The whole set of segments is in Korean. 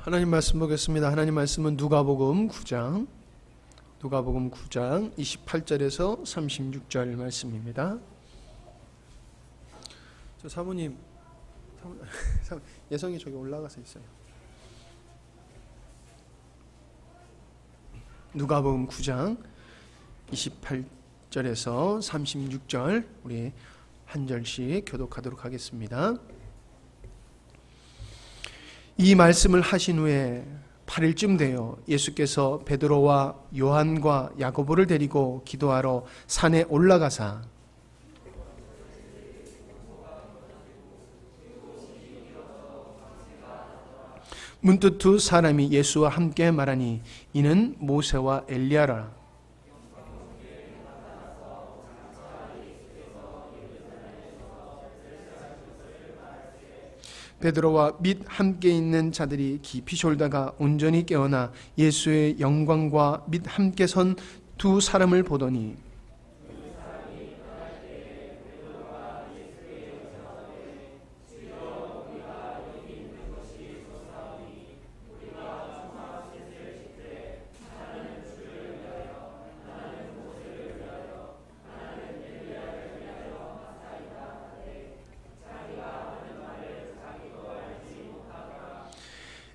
하나님 말씀 보겠습니다. 하나님 말씀은 누가복음 9장 28절에서 36절 말씀입니다. 저 사모님 예성이 저기 올라가서 있어요. 누가복음 9장 28절에서 36절 우리 한 절씩 교독하도록 하겠습니다. 이 말씀을 하신 후에 8일쯤 되어 예수께서 베드로와 요한과 야고보를 데리고 기도하러 산에 올라가사 문득 두 사람이 예수와 함께 말하니 이는 모세와 엘리야라. 베드로와 및 함께 있는 자들이 깊이 졸다가 온전히 깨어나 예수의 영광과 및 함께 선 두 사람을 보더니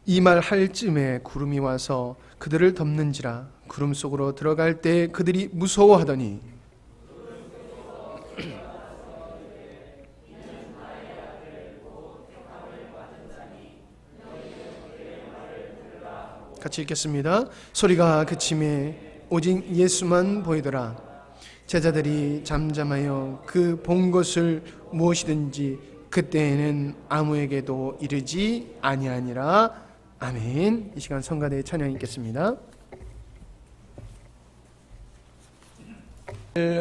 이 말 할 쯤에 구름이 와서 그들을 덮는지라. 구름 속으로 들어갈 때 그들이 무서워하더니 같이 읽겠습니다. 소리가 그침에 오직 예수만 보이더라. 제자들이 잠잠하여 그 본 것을 무엇이든지 그때에는 아무에게도 이르지 아니하니라. 아멘. 이 시간 성가대의 찬양 읽겠습니다.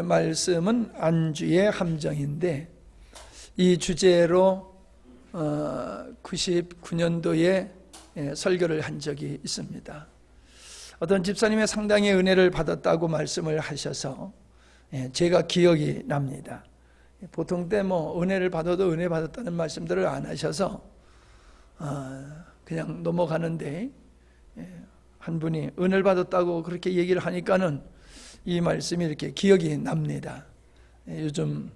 말씀은 안주의 함정인데 이 주제로 99년도에 설교를 한 적이 있습니다. 어떤 집사님의 상당히 은혜를 받았다고 말씀을 하셔서 제가 기억이 납니다. 보통 때 은혜를 받아도 은혜 받았다는 말씀들을 안 하셔서 그냥 넘어가는데 한 분이 은혜를 받았다고 그렇게 얘기를 하니까는 이 말씀이 이렇게 기억이 납니다. 요즘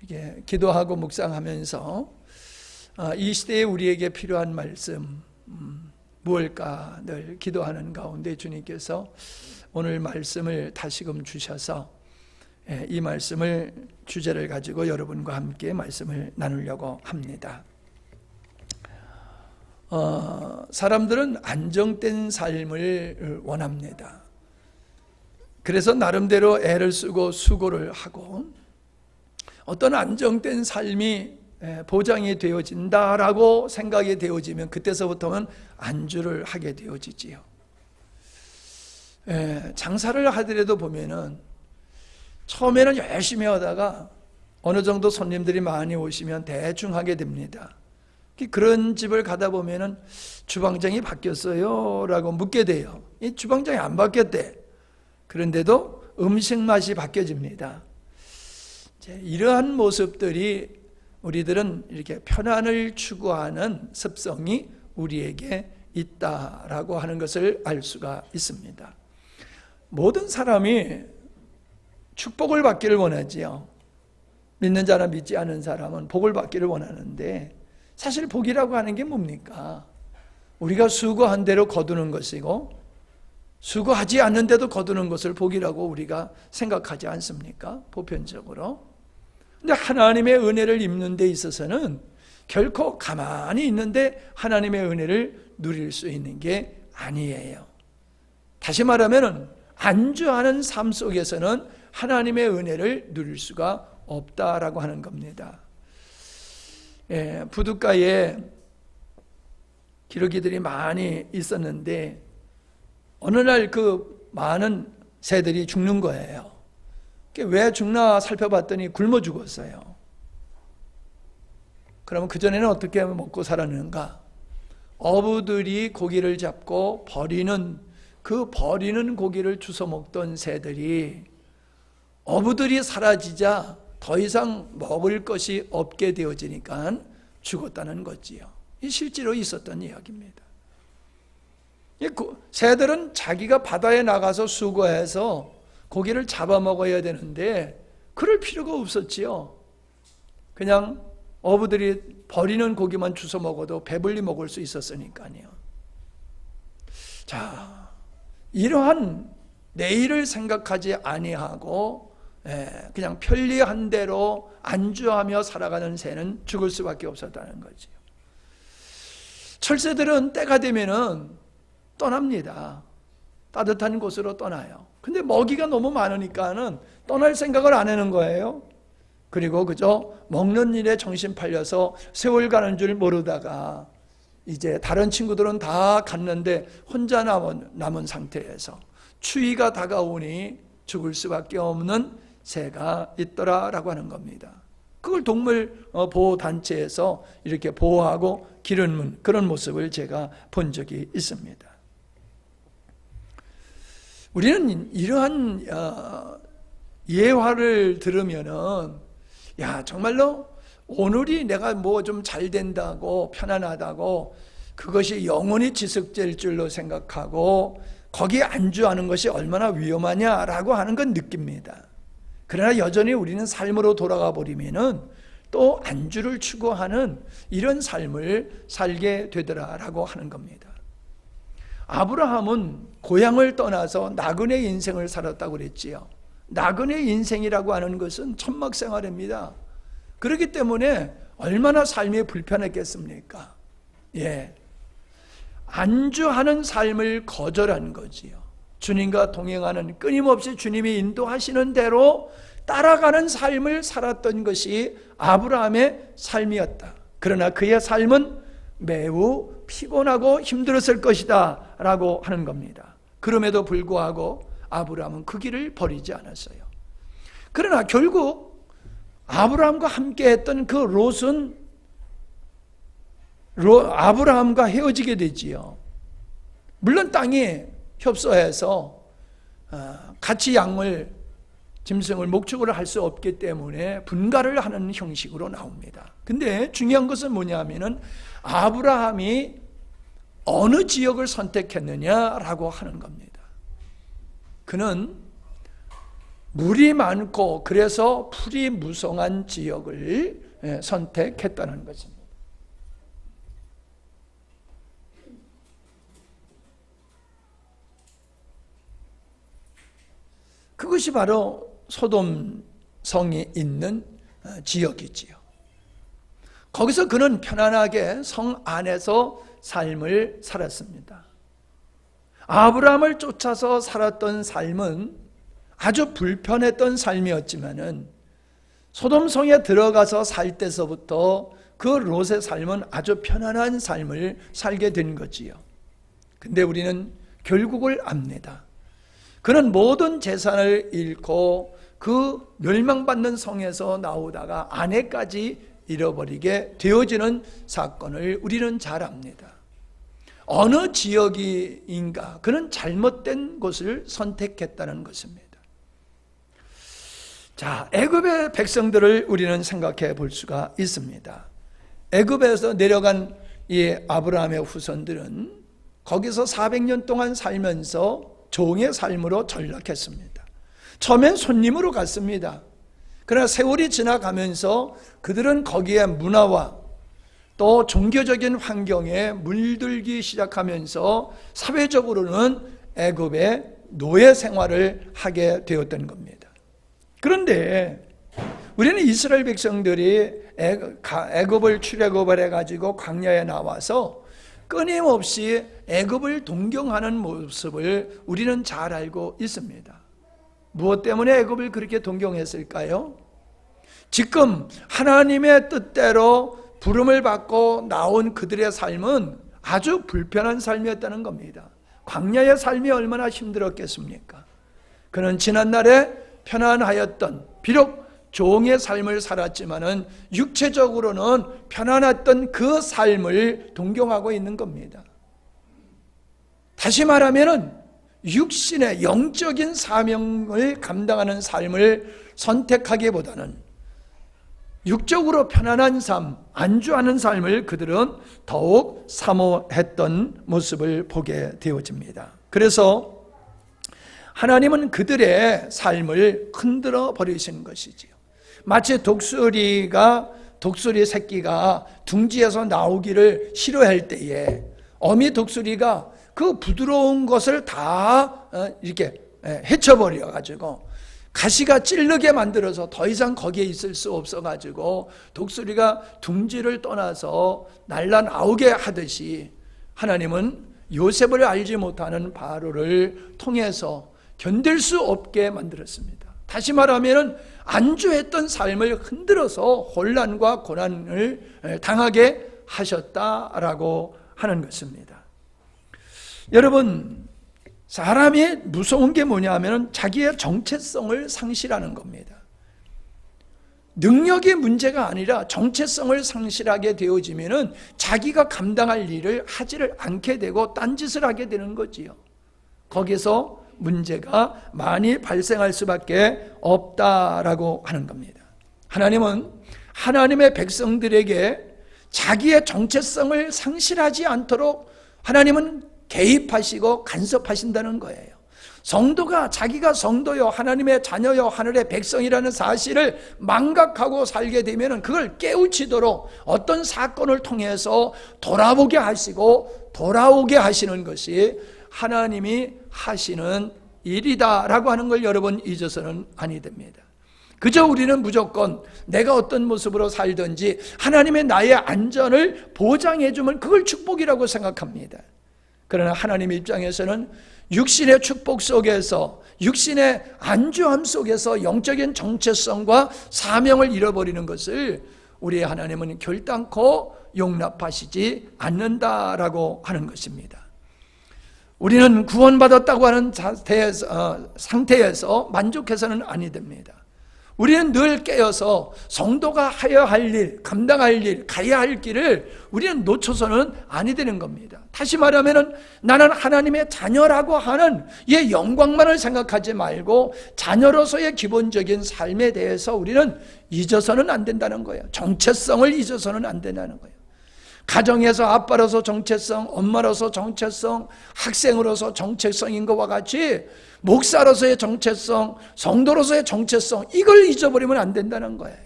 이렇게 기도하고 묵상하면서 이 시대에 우리에게 필요한 말씀 무엇일까 늘 기도하는 가운데 주님께서 오늘 말씀을 다시금 주셔서 이 말씀을 주제를 가지고 여러분과 함께 말씀을 나누려고 합니다. 사람들은 안정된 삶을 원합니다. 그래서 나름대로 애를 쓰고 수고를 하고 어떤 안정된 삶이 보장이 되어진다라고 생각이 되어지면 그때서부터는 안주를 하게 되어지지요. 장사를 하더라도 보면은 처음에는 열심히 하다가 어느 정도 손님들이 많이 오시면 대충 하게 됩니다. 그런 집을 가다 보면은 주방장이 바뀌었어요 라고 묻게 돼요. 이 주방장이 안 바뀌었대. 그런데도 음식 맛이 바뀌어집니다. 이러한 모습들이 우리들은 이렇게 편안을 추구하는 습성이 우리에게 있다라고 하는 것을 알 수가 있습니다. 모든 사람이 축복을 받기를 원하지요. 믿는 자나 믿지 않은 사람은 복을 받기를 원하는데 사실 복이라고 하는 게 뭡니까? 우리가 수고한 대로 거두는 것이고 수고하지 않는데도 거두는 것을 복이라고 우리가 생각하지 않습니까? 보편적으로. 근데 하나님의 은혜를 입는 데 있어서는 결코 가만히 있는데 하나님의 은혜를 누릴 수 있는 게 아니에요. 다시 말하면 안주하는 삶 속에서는 하나님의 은혜를 누릴 수가 없다라고 하는 겁니다. 부둣가에 기러기들이 많이 있었는데 어느 날 그 많은 새들이 죽는 거예요. 왜 죽나 살펴봤더니 굶어 죽었어요. 그러면 그전에는 어떻게 하면 먹고 살았는가? 어부들이 고기를 잡고 버리는 고기를 주워 먹던 새들이 어부들이 사라지자 더 이상 먹을 것이 없게 되어지니까 죽었다는 거지요. 이 실제로 있었던 이야기입니다. 새들은 자기가 바다에 나가서 수거해서 고기를 잡아먹어야 되는데 그럴 필요가 없었지요. 그냥 어부들이 버리는 고기만 주워 먹어도 배불리 먹을 수 있었으니까요. 자, 이러한 내일을 생각하지 아니하고 그냥 편리한 대로 안주하며 살아가는 새는 죽을 수밖에 없었다는 거지요. 철새들은 때가 되면은 떠납니다. 따뜻한 곳으로 떠나요. 근데 먹이가 너무 많으니까는 떠날 생각을 안 하는 거예요. 그리고 그저 먹는 일에 정신 팔려서 세월 가는 줄 모르다가 이제 다른 친구들은 다 갔는데 혼자 남은 상태에서 추위가 다가오니 죽을 수밖에 없는 새가 있더라라고 하는 겁니다. 그걸 동물 보호단체에서 이렇게 보호하고 기르는 그런 모습을 제가 본 적이 있습니다. 우리는 이러한 예화를 들으면은 야, 정말로 오늘이 내가 뭐 좀 잘 된다고 편안하다고 그것이 영원히 지속될 줄로 생각하고 거기에 안주하는 것이 얼마나 위험하냐라고 하는 건 느낍니다. 그러나 여전히 우리는 삶으로 돌아가 버리면은 또 안주를 추구하는 이런 삶을 살게 되더라라고 하는 겁니다. 아브라함은 고향을 떠나서 나그네 인생을 살았다고 그랬지요. 나그네 인생이라고 하는 것은 천막 생활입니다. 그렇기 때문에 얼마나 삶이 불편했겠습니까? 예. 안주하는 삶을 거절한 거지요. 주님과 동행하는, 끊임없이 주님이 인도하시는 대로 따라가는 삶을 살았던 것이 아브라함의 삶이었다. 그러나 그의 삶은 매우 피곤하고 힘들었을 것이다 라고 하는 겁니다. 그럼에도 불구하고 아브라함은 그 길을 버리지 않았어요. 그러나 결국 아브라함과 함께 했던 그 롯은 아브라함과 헤어지게 되지요. 물론 땅이 협소해서 같이 짐승을 목축을 할 수 없기 때문에 분가를 하는 형식으로 나옵니다. 근데 중요한 것은 뭐냐면은 아브라함이 어느 지역을 선택했느냐라고 하는 겁니다. 그는 물이 많고 그래서 풀이 무성한 지역을 선택했다는 것입니다. 그것이 바로 소돔 성이 있는 지역이지요. 거기서 그는 편안하게 성 안에서 삶을 살았습니다. 아브라함을 쫓아서 살았던 삶은 아주 불편했던 삶이었지만은 소돔 성에 들어가서 살 때서부터 그 롯의 삶은 아주 편안한 삶을 살게 된 거지요. 근데 우리는 결국을 압니다. 그는 모든 재산을 잃고 그 멸망받는 성에서 나오다가 아내까지 잃어버리게 되어지는 사건을 우리는 잘 압니다. 어느 지역인가? 그는 잘못된 곳을 선택했다는 것입니다. 자, 애굽의 백성들을 우리는 생각해 볼 수가 있습니다. 애굽에서 내려간 이 아브라함의 후손들은 거기서 400년 동안 살면서 종의 삶으로 전락했습니다. 처음엔 손님으로 갔습니다. 그러나 세월이 지나가면서 그들은 거기에 문화와 또 종교적인 환경에 물들기 시작하면서 사회적으로는 애굽의 노예 생활을 하게 되었던 겁니다. 그런데 우리는 이스라엘 백성들이 애굽을 출애굽을 해가지고 광야에 나와서 끊임없이 애굽을 동경하는 모습을 우리는 잘 알고 있습니다. 무엇 때문에 애굽을 그렇게 동경했을까요? 지금 하나님의 뜻대로 부름을 받고 나온 그들의 삶은 아주 불편한 삶이었다는 겁니다. 광야의 삶이 얼마나 힘들었겠습니까? 그는 지난날에 편안하였던, 비록 종의 삶을 살았지만은 육체적으로는 편안했던 그 삶을 동경하고 있는 겁니다. 다시 말하면은 육신의 영적인 사명을 감당하는 삶을 선택하기보다는 육적으로 편안한 삶, 안주하는 삶을 그들은 더욱 사모했던 모습을 보게 되어집니다. 그래서 하나님은 그들의 삶을 흔들어 버리시는 것이지요. 마치 독수리 새끼가 둥지에서 나오기를 싫어할 때에 어미 독수리가 그 부드러운 것을 다 이렇게 헤쳐버려 가지고 가시가 찌르게 만들어서 더 이상 거기에 있을 수 없어 가지고 독수리가 둥지를 떠나서 날아나오게 하듯이 하나님은 요셉을 알지 못하는 바로를 통해서 견딜 수 없게 만들었습니다. 다시 말하면 안주했던 삶을 흔들어서 혼란과 고난을 당하게 하셨다라고 하는 것입니다. 여러분, 사람이 무서운 게 뭐냐면 자기의 정체성을 상실하는 겁니다. 능력의 문제가 아니라 정체성을 상실하게 되어지면 자기가 감당할 일을 하지를 않게 되고 딴짓을 하게 되는 거지요. 거기서 문제가 많이 발생할 수밖에 없다라고 하는 겁니다. 하나님은 하나님의 백성들에게 자기의 정체성을 상실하지 않도록 하나님은 개입하시고 간섭하신다는 거예요. 성도가 자기가 성도요, 하나님의 자녀요, 하늘의 백성이라는 사실을 망각하고 살게 되면 그걸 깨우치도록 어떤 사건을 통해서 돌아보게 하시고 돌아오게 하시는 것이 하나님이 하시는 일이다라고 하는 걸 여러분 잊어서는 아니 됩니다. 그저 우리는 무조건 내가 어떤 모습으로 살든지 하나님의 나의 안전을 보장해 주면 그걸 축복이라고 생각합니다. 그러나 하나님의 입장에서는 육신의 축복 속에서, 육신의 안주함 속에서 영적인 정체성과 사명을 잃어버리는 것을 우리 하나님은 결단코 용납하시지 않는다라고 하는 것입니다. 우리는 구원받았다고 하는 상태에서 만족해서는 아니 됩니다. 우리는 늘 깨어서 성도가 하여야 할 일, 감당할 일, 가야 할 길을 우리는 놓쳐서는 아니 되는 겁니다. 다시 말하면 나는 하나님의 자녀라고 하는 이 영광만을 생각하지 말고 자녀로서의 기본적인 삶에 대해서 우리는 잊어서는 안 된다는 거예요. 정체성을 잊어서는 안 된다는 거예요. 가정에서 아빠로서 정체성, 엄마로서 정체성, 학생으로서 정체성인 것과 같이 목사로서의 정체성, 성도로서의 정체성, 이걸 잊어버리면 안 된다는 거예요.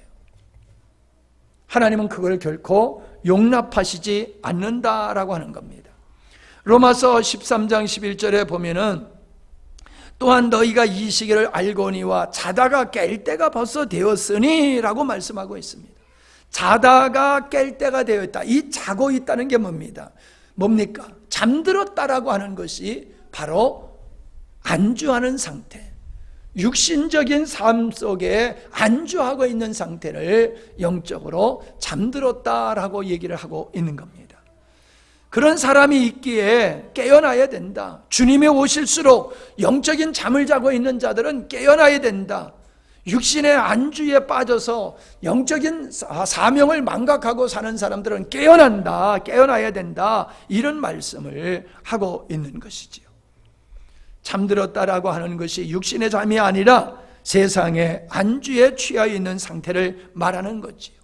하나님은 그걸 결코 용납하시지 않는다라고 하는 겁니다. 로마서 13장 11절에 보면은 또한 너희가 이 시기를 알거니와 자다가 깰 때가 벌써 되었으니 라고 말씀하고 있습니다. 자다가 깰 때가 되었다. 이 자고 있다는 게 뭡니까? 잠들었다라고 하는 것이 바로 안주하는 상태, 육신적인 삶 속에 안주하고 있는 상태를 영적으로 잠들었다라고 얘기를 하고 있는 겁니다. 그런 사람이 있기에 깨어나야 된다. 주님이 오실수록 영적인 잠을 자고 있는 자들은 깨어나야 된다. 육신의 안주에 빠져서 영적인 사명을 망각하고 사는 사람들은 깨어나야 된다. 이런 말씀을 하고 있는 것이지요. 잠들었다라고 하는 것이 육신의 잠이 아니라 세상의 안주에 취하여 있는 상태를 말하는 거지요.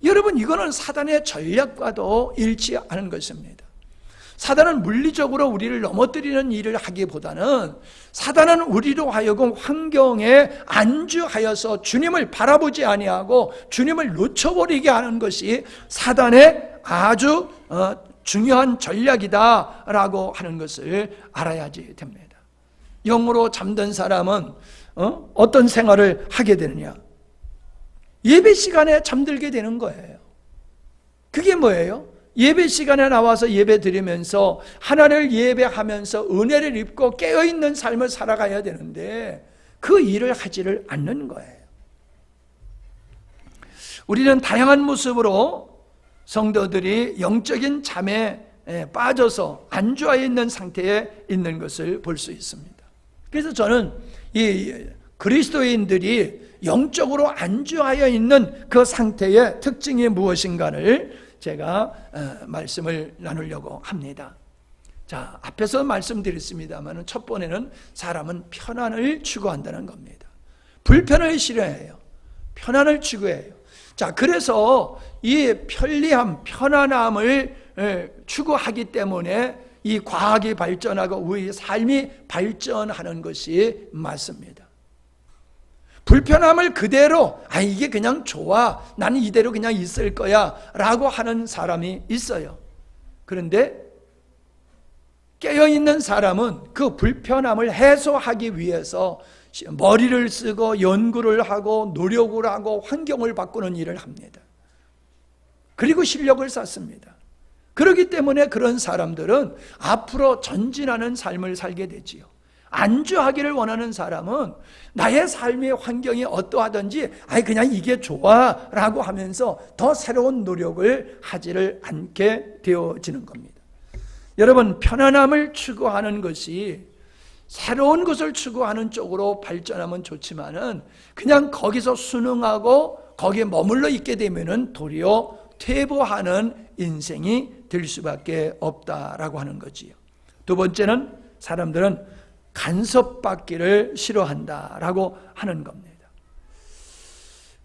여러분, 이거는 사단의 전략과도 일치하는 것입니다. 사단은 물리적으로 우리를 넘어뜨리는 일을 하기보다는 사단은 우리로 하여금 환경에 안주하여서 주님을 바라보지 아니하고 주님을 놓쳐버리게 하는 것이 사단의 아주 중요한 전략이다라고 하는 것을 알아야지 됩니다. 영으로 잠든 사람은 어떤 생활을 하게 되느냐? 예배 시간에 잠들게 되는 거예요. 그게 뭐예요? 예배 시간에 나와서 예배 드리면서 하나님을 예배하면서 은혜를 입고 깨어있는 삶을 살아가야 되는데 그 일을 하지를 않는 거예요. 우리는 다양한 모습으로 성도들이 영적인 잠에 빠져서 안주하여 있는 상태에 있는 것을 볼 수 있습니다. 그래서 저는 이 그리스도인들이 영적으로 안주하여 있는 그 상태의 특징이 무엇인가를 제가 말씀을 나누려고 합니다. 자, 앞에서 말씀드렸습니다만 첫 번째는 사람은 편안을 추구한다는 겁니다. 불편을 싫어해요. 편안을 추구해요. 자, 그래서 이 편리함, 편안함을 추구하기 때문에 이 과학이 발전하고 우리의 삶이 발전하는 것이 맞습니다. 불편함을 그대로 이게 그냥 좋아, 나는 이대로 그냥 있을 거야 라고 하는 사람이 있어요. 그런데 깨어있는 사람은 그 불편함을 해소하기 위해서 머리를 쓰고 연구를 하고 노력을 하고 환경을 바꾸는 일을 합니다. 그리고 실력을 쌓습니다. 그렇기 때문에 그런 사람들은 앞으로 전진하는 삶을 살게 되지요. 안주하기를 원하는 사람은 나의 삶의 환경이 어떠하든지 그냥 이게 좋아 라고 하면서 더 새로운 노력을 하지를 않게 되어지는 겁니다. 여러분, 편안함을 추구하는 것이 새로운 것을 추구하는 쪽으로 발전하면 좋지만은 그냥 거기서 순응하고 거기에 머물러 있게 되면은 도리어 퇴보하는 인생이 될 수밖에 없다라고 하는 거지요. 두 번째는 사람들은 간섭받기를 싫어한다라고 하는 겁니다.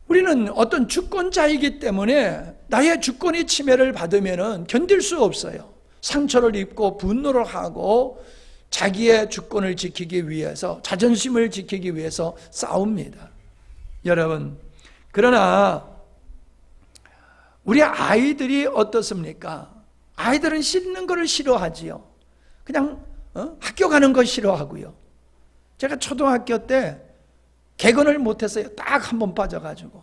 우리는 어떤 주권자이기 때문에 나의 주권이 침해를 받으면 견딜 수 없어요. 상처를 입고 분노를 하고 자기의 주권을 지키기 위해서, 자존심을 지키기 위해서 싸웁니다. 여러분, 그러나 우리 아이들이 어떻습니까? 아이들은 씻는 것을 싫어하지요. 그냥 학교 가는 거 싫어하고요. 제가 초등학교 때 개근을 못했어요. 딱 한 번 빠져가지고.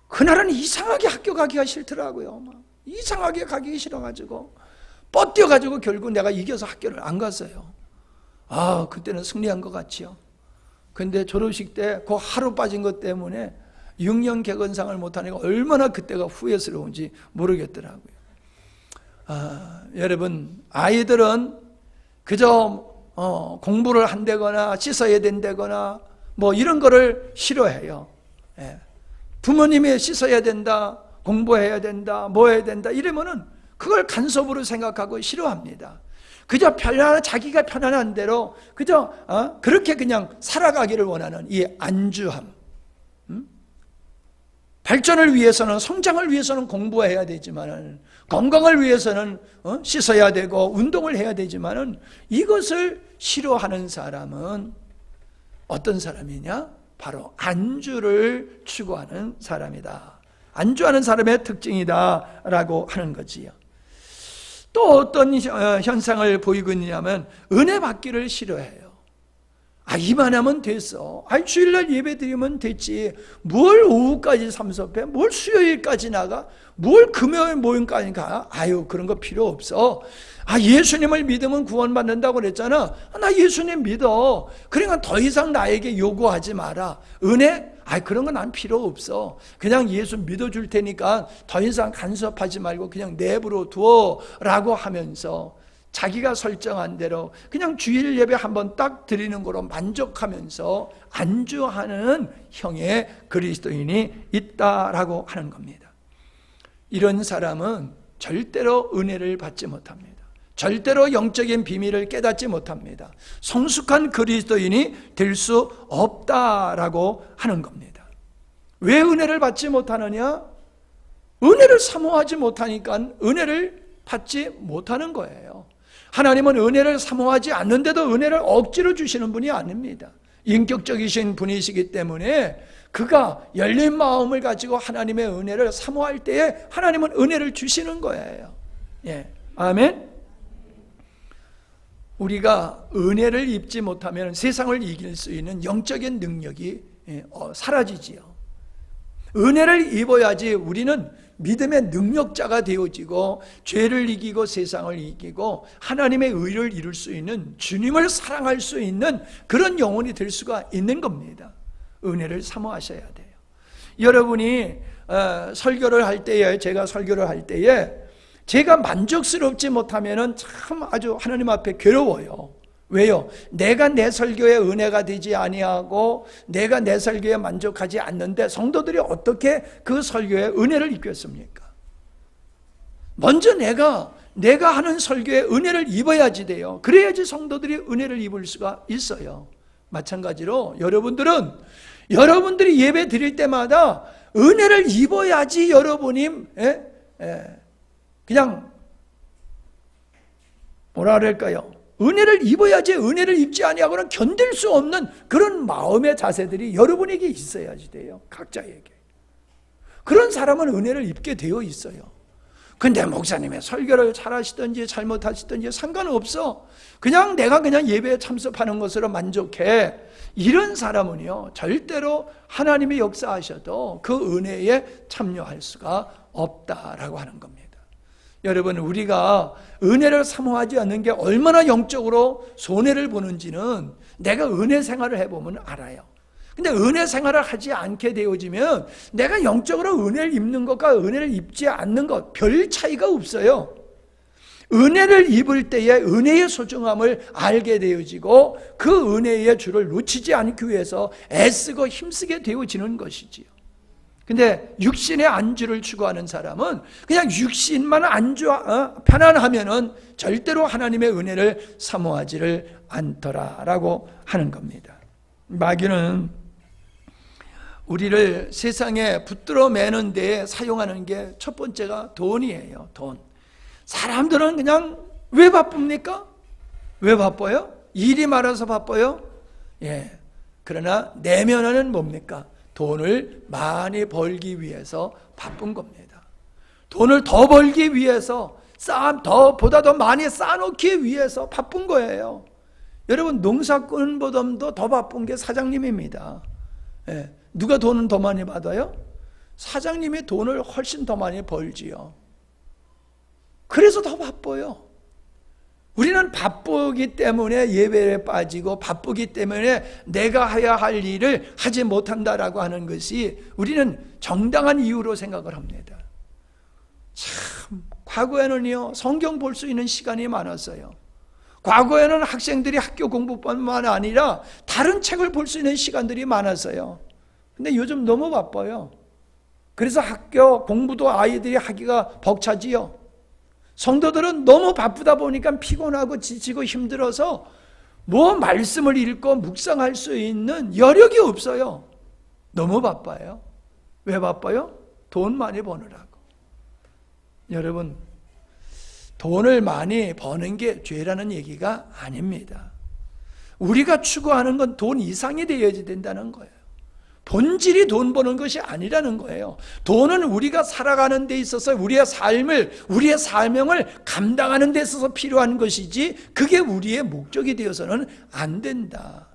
그날은 이상하게 학교 가기가 싫더라고요. 이상하게 가기 싫어가지고 뻗뛰어가지고 결국 내가 이겨서 학교를 안 갔어요. 그때는 승리한 것 같지요. 근데 졸업식 때 그 하루 빠진 것 때문에 6년 개근상을 못하니까 얼마나 그때가 후회스러운지 모르겠더라고요. 여러분, 아이들은 그저 공부를 한다거나 씻어야 된다거나 이런 거를 싫어해요. 부모님이 씻어야 된다, 공부해야 된다, 뭐 해야 된다 이러면은 그걸 간섭으로 생각하고 싫어합니다. 그저 자기가 편안한 대로 그저 그렇게 그냥 살아가기를 원하는 이 안주함. 발전을 위해서는, 성장을 위해서는 공부해야 되지만은, 건강을 위해서는 씻어야 되고 운동을 해야 되지만은, 이것을 싫어하는 사람은 어떤 사람이냐? 바로 안주를 추구하는 사람이다. 안주하는 사람의 특징이다 라고 하는 거지요. 또 어떤 현상을 보이고 있냐면 은혜 받기를 싫어해요. 이만하면 됐어. 주일날 예배 드리면 됐지. 뭘 오후까지 참석해? 뭘 수요일까지 나가? 뭘 금요일 모임까지 가? 그런 거 필요 없어. 예수님을 믿으면 구원받는다고 그랬잖아. 나 예수님 믿어. 그러니까 더 이상 나에게 요구하지 마라. 은혜? 그런 건 난 필요 없어. 그냥 예수 믿어줄 테니까 더 이상 간섭하지 말고 그냥 내버려 두어 라고 하면서 자기가 설정한 대로 그냥 주일 예배 한번 딱 드리는 거로 만족하면서 안주하는 형의 그리스도인이 있다라고 하는 겁니다. 이런 사람은 절대로 은혜를 받지 못합니다. 절대로 영적인 비밀을 깨닫지 못합니다. 성숙한 그리스도인이 될 수 없다라고 하는 겁니다. 왜 은혜를 받지 못하느냐? 은혜를 사모하지 못하니까 은혜를 받지 못하는 거예요. 하나님은 은혜를 사모하지 않는데도 은혜를 억지로 주시는 분이 아닙니다. 인격적이신 분이시기 때문에 그가 열린 마음을 가지고 하나님의 은혜를 사모할 때에 하나님은 은혜를 주시는 거예요. 아멘. 우리가 은혜를 입지 못하면 세상을 이길 수 있는 영적인 능력이 사라지지요. 은혜를 입어야지 우리는 믿음의 능력자가 되어지고 죄를 이기고 세상을 이기고 하나님의 의를 이룰 수 있는, 주님을 사랑할 수 있는 그런 영혼이 될 수가 있는 겁니다. 은혜를 사모하셔야 돼요. 여러분이 설교를 할 때에, 제가 설교를 할 때에 제가 만족스럽지 못하면은 참 아주 하나님 앞에 괴로워요. 왜요? 내가 내 설교에 은혜가 되지 아니하고 내가 내 설교에 만족하지 않는데 성도들이 어떻게 그 설교에 은혜를 입겠습니까? 먼저 내가 하는 설교에 은혜를 입어야지 돼요. 그래야지 성도들이 은혜를 입을 수가 있어요. 마찬가지로 여러분들이 예배 드릴 때마다 은혜를 입어야지 여러분이 그냥 뭐라 그럴까요? 은혜를 입어야지 은혜를 입지 아니하고는 견딜 수 없는 그런 마음의 자세들이 여러분에게 있어야지 돼요. 각자에게. 그런 사람은 은혜를 입게 되어 있어요. 근데 목사님의 설교를 잘하시든지 잘못하시든지 상관없어. 그냥 내가 그냥 예배에 참석하는 것으로 만족해. 이런 사람은요, 절대로 하나님이 역사하셔도 그 은혜에 참여할 수가 없다라고 하는 겁니다. 여러분, 우리가 은혜를 사모하지 않는 게 얼마나 영적으로 손해를 보는지는 내가 은혜 생활을 해보면 알아요. 근데 은혜 생활을 하지 않게 되어지면 내가 영적으로 은혜를 입는 것과 은혜를 입지 않는 것 별 차이가 없어요. 은혜를 입을 때에 은혜의 소중함을 알게 되어지고 그 은혜의 줄을 놓치지 않기 위해서 애쓰고 힘쓰게 되어지는 것이지요. 근데 육신의 안주를 추구하는 사람은 그냥 육신만 편안하면은 절대로 하나님의 은혜를 사모하지를 않더라라고 하는 겁니다. 마귀는 우리를 세상에 붙들어 매는 데 사용하는 게 첫 번째가 돈이에요. 돈. 사람들은 그냥 왜 바쁩니까? 왜 바빠요? 일이 많아서 바빠요? 예. 그러나 내면에는 뭡니까? 돈을 많이 벌기 위해서 바쁜 겁니다. 돈을 더 벌기 위해서 보다 더 많이 쌓아놓기 위해서 바쁜 거예요. 여러분, 농사꾼보다도 더 바쁜 게 사장님입니다. 예. 누가 돈은 더 많이 받아요? 사장님이 돈을 훨씬 더 많이 벌지요. 그래서 더 바빠요. 우리는 바쁘기 때문에 예배에 빠지고 바쁘기 때문에 내가 해야 할 일을 하지 못한다라고 하는 것이 우리는 정당한 이유로 생각을 합니다. 참, 과거에는요, 성경 볼 수 있는 시간이 많았어요. 과거에는 학생들이 학교 공부뿐만 아니라 다른 책을 볼 수 있는 시간들이 많았어요. 근데 요즘 너무 바빠요. 그래서 학교 공부도 아이들이 하기가 벅차지요. 성도들은 너무 바쁘다 보니까 피곤하고 지치고 힘들어서 말씀을 읽고 묵상할 수 있는 여력이 없어요. 너무 바빠요. 왜 바빠요? 돈 많이 버느라고. 여러분, 돈을 많이 버는 게 죄라는 얘기가 아닙니다. 우리가 추구하는 건 돈 이상이 되어야 된다는 거예요. 본질이 돈 버는 것이 아니라는 거예요. 돈은 우리가 살아가는 데 있어서 우리의 사명을 감당하는 데 있어서 필요한 것이지 그게 우리의 목적이 되어서는 안 된다.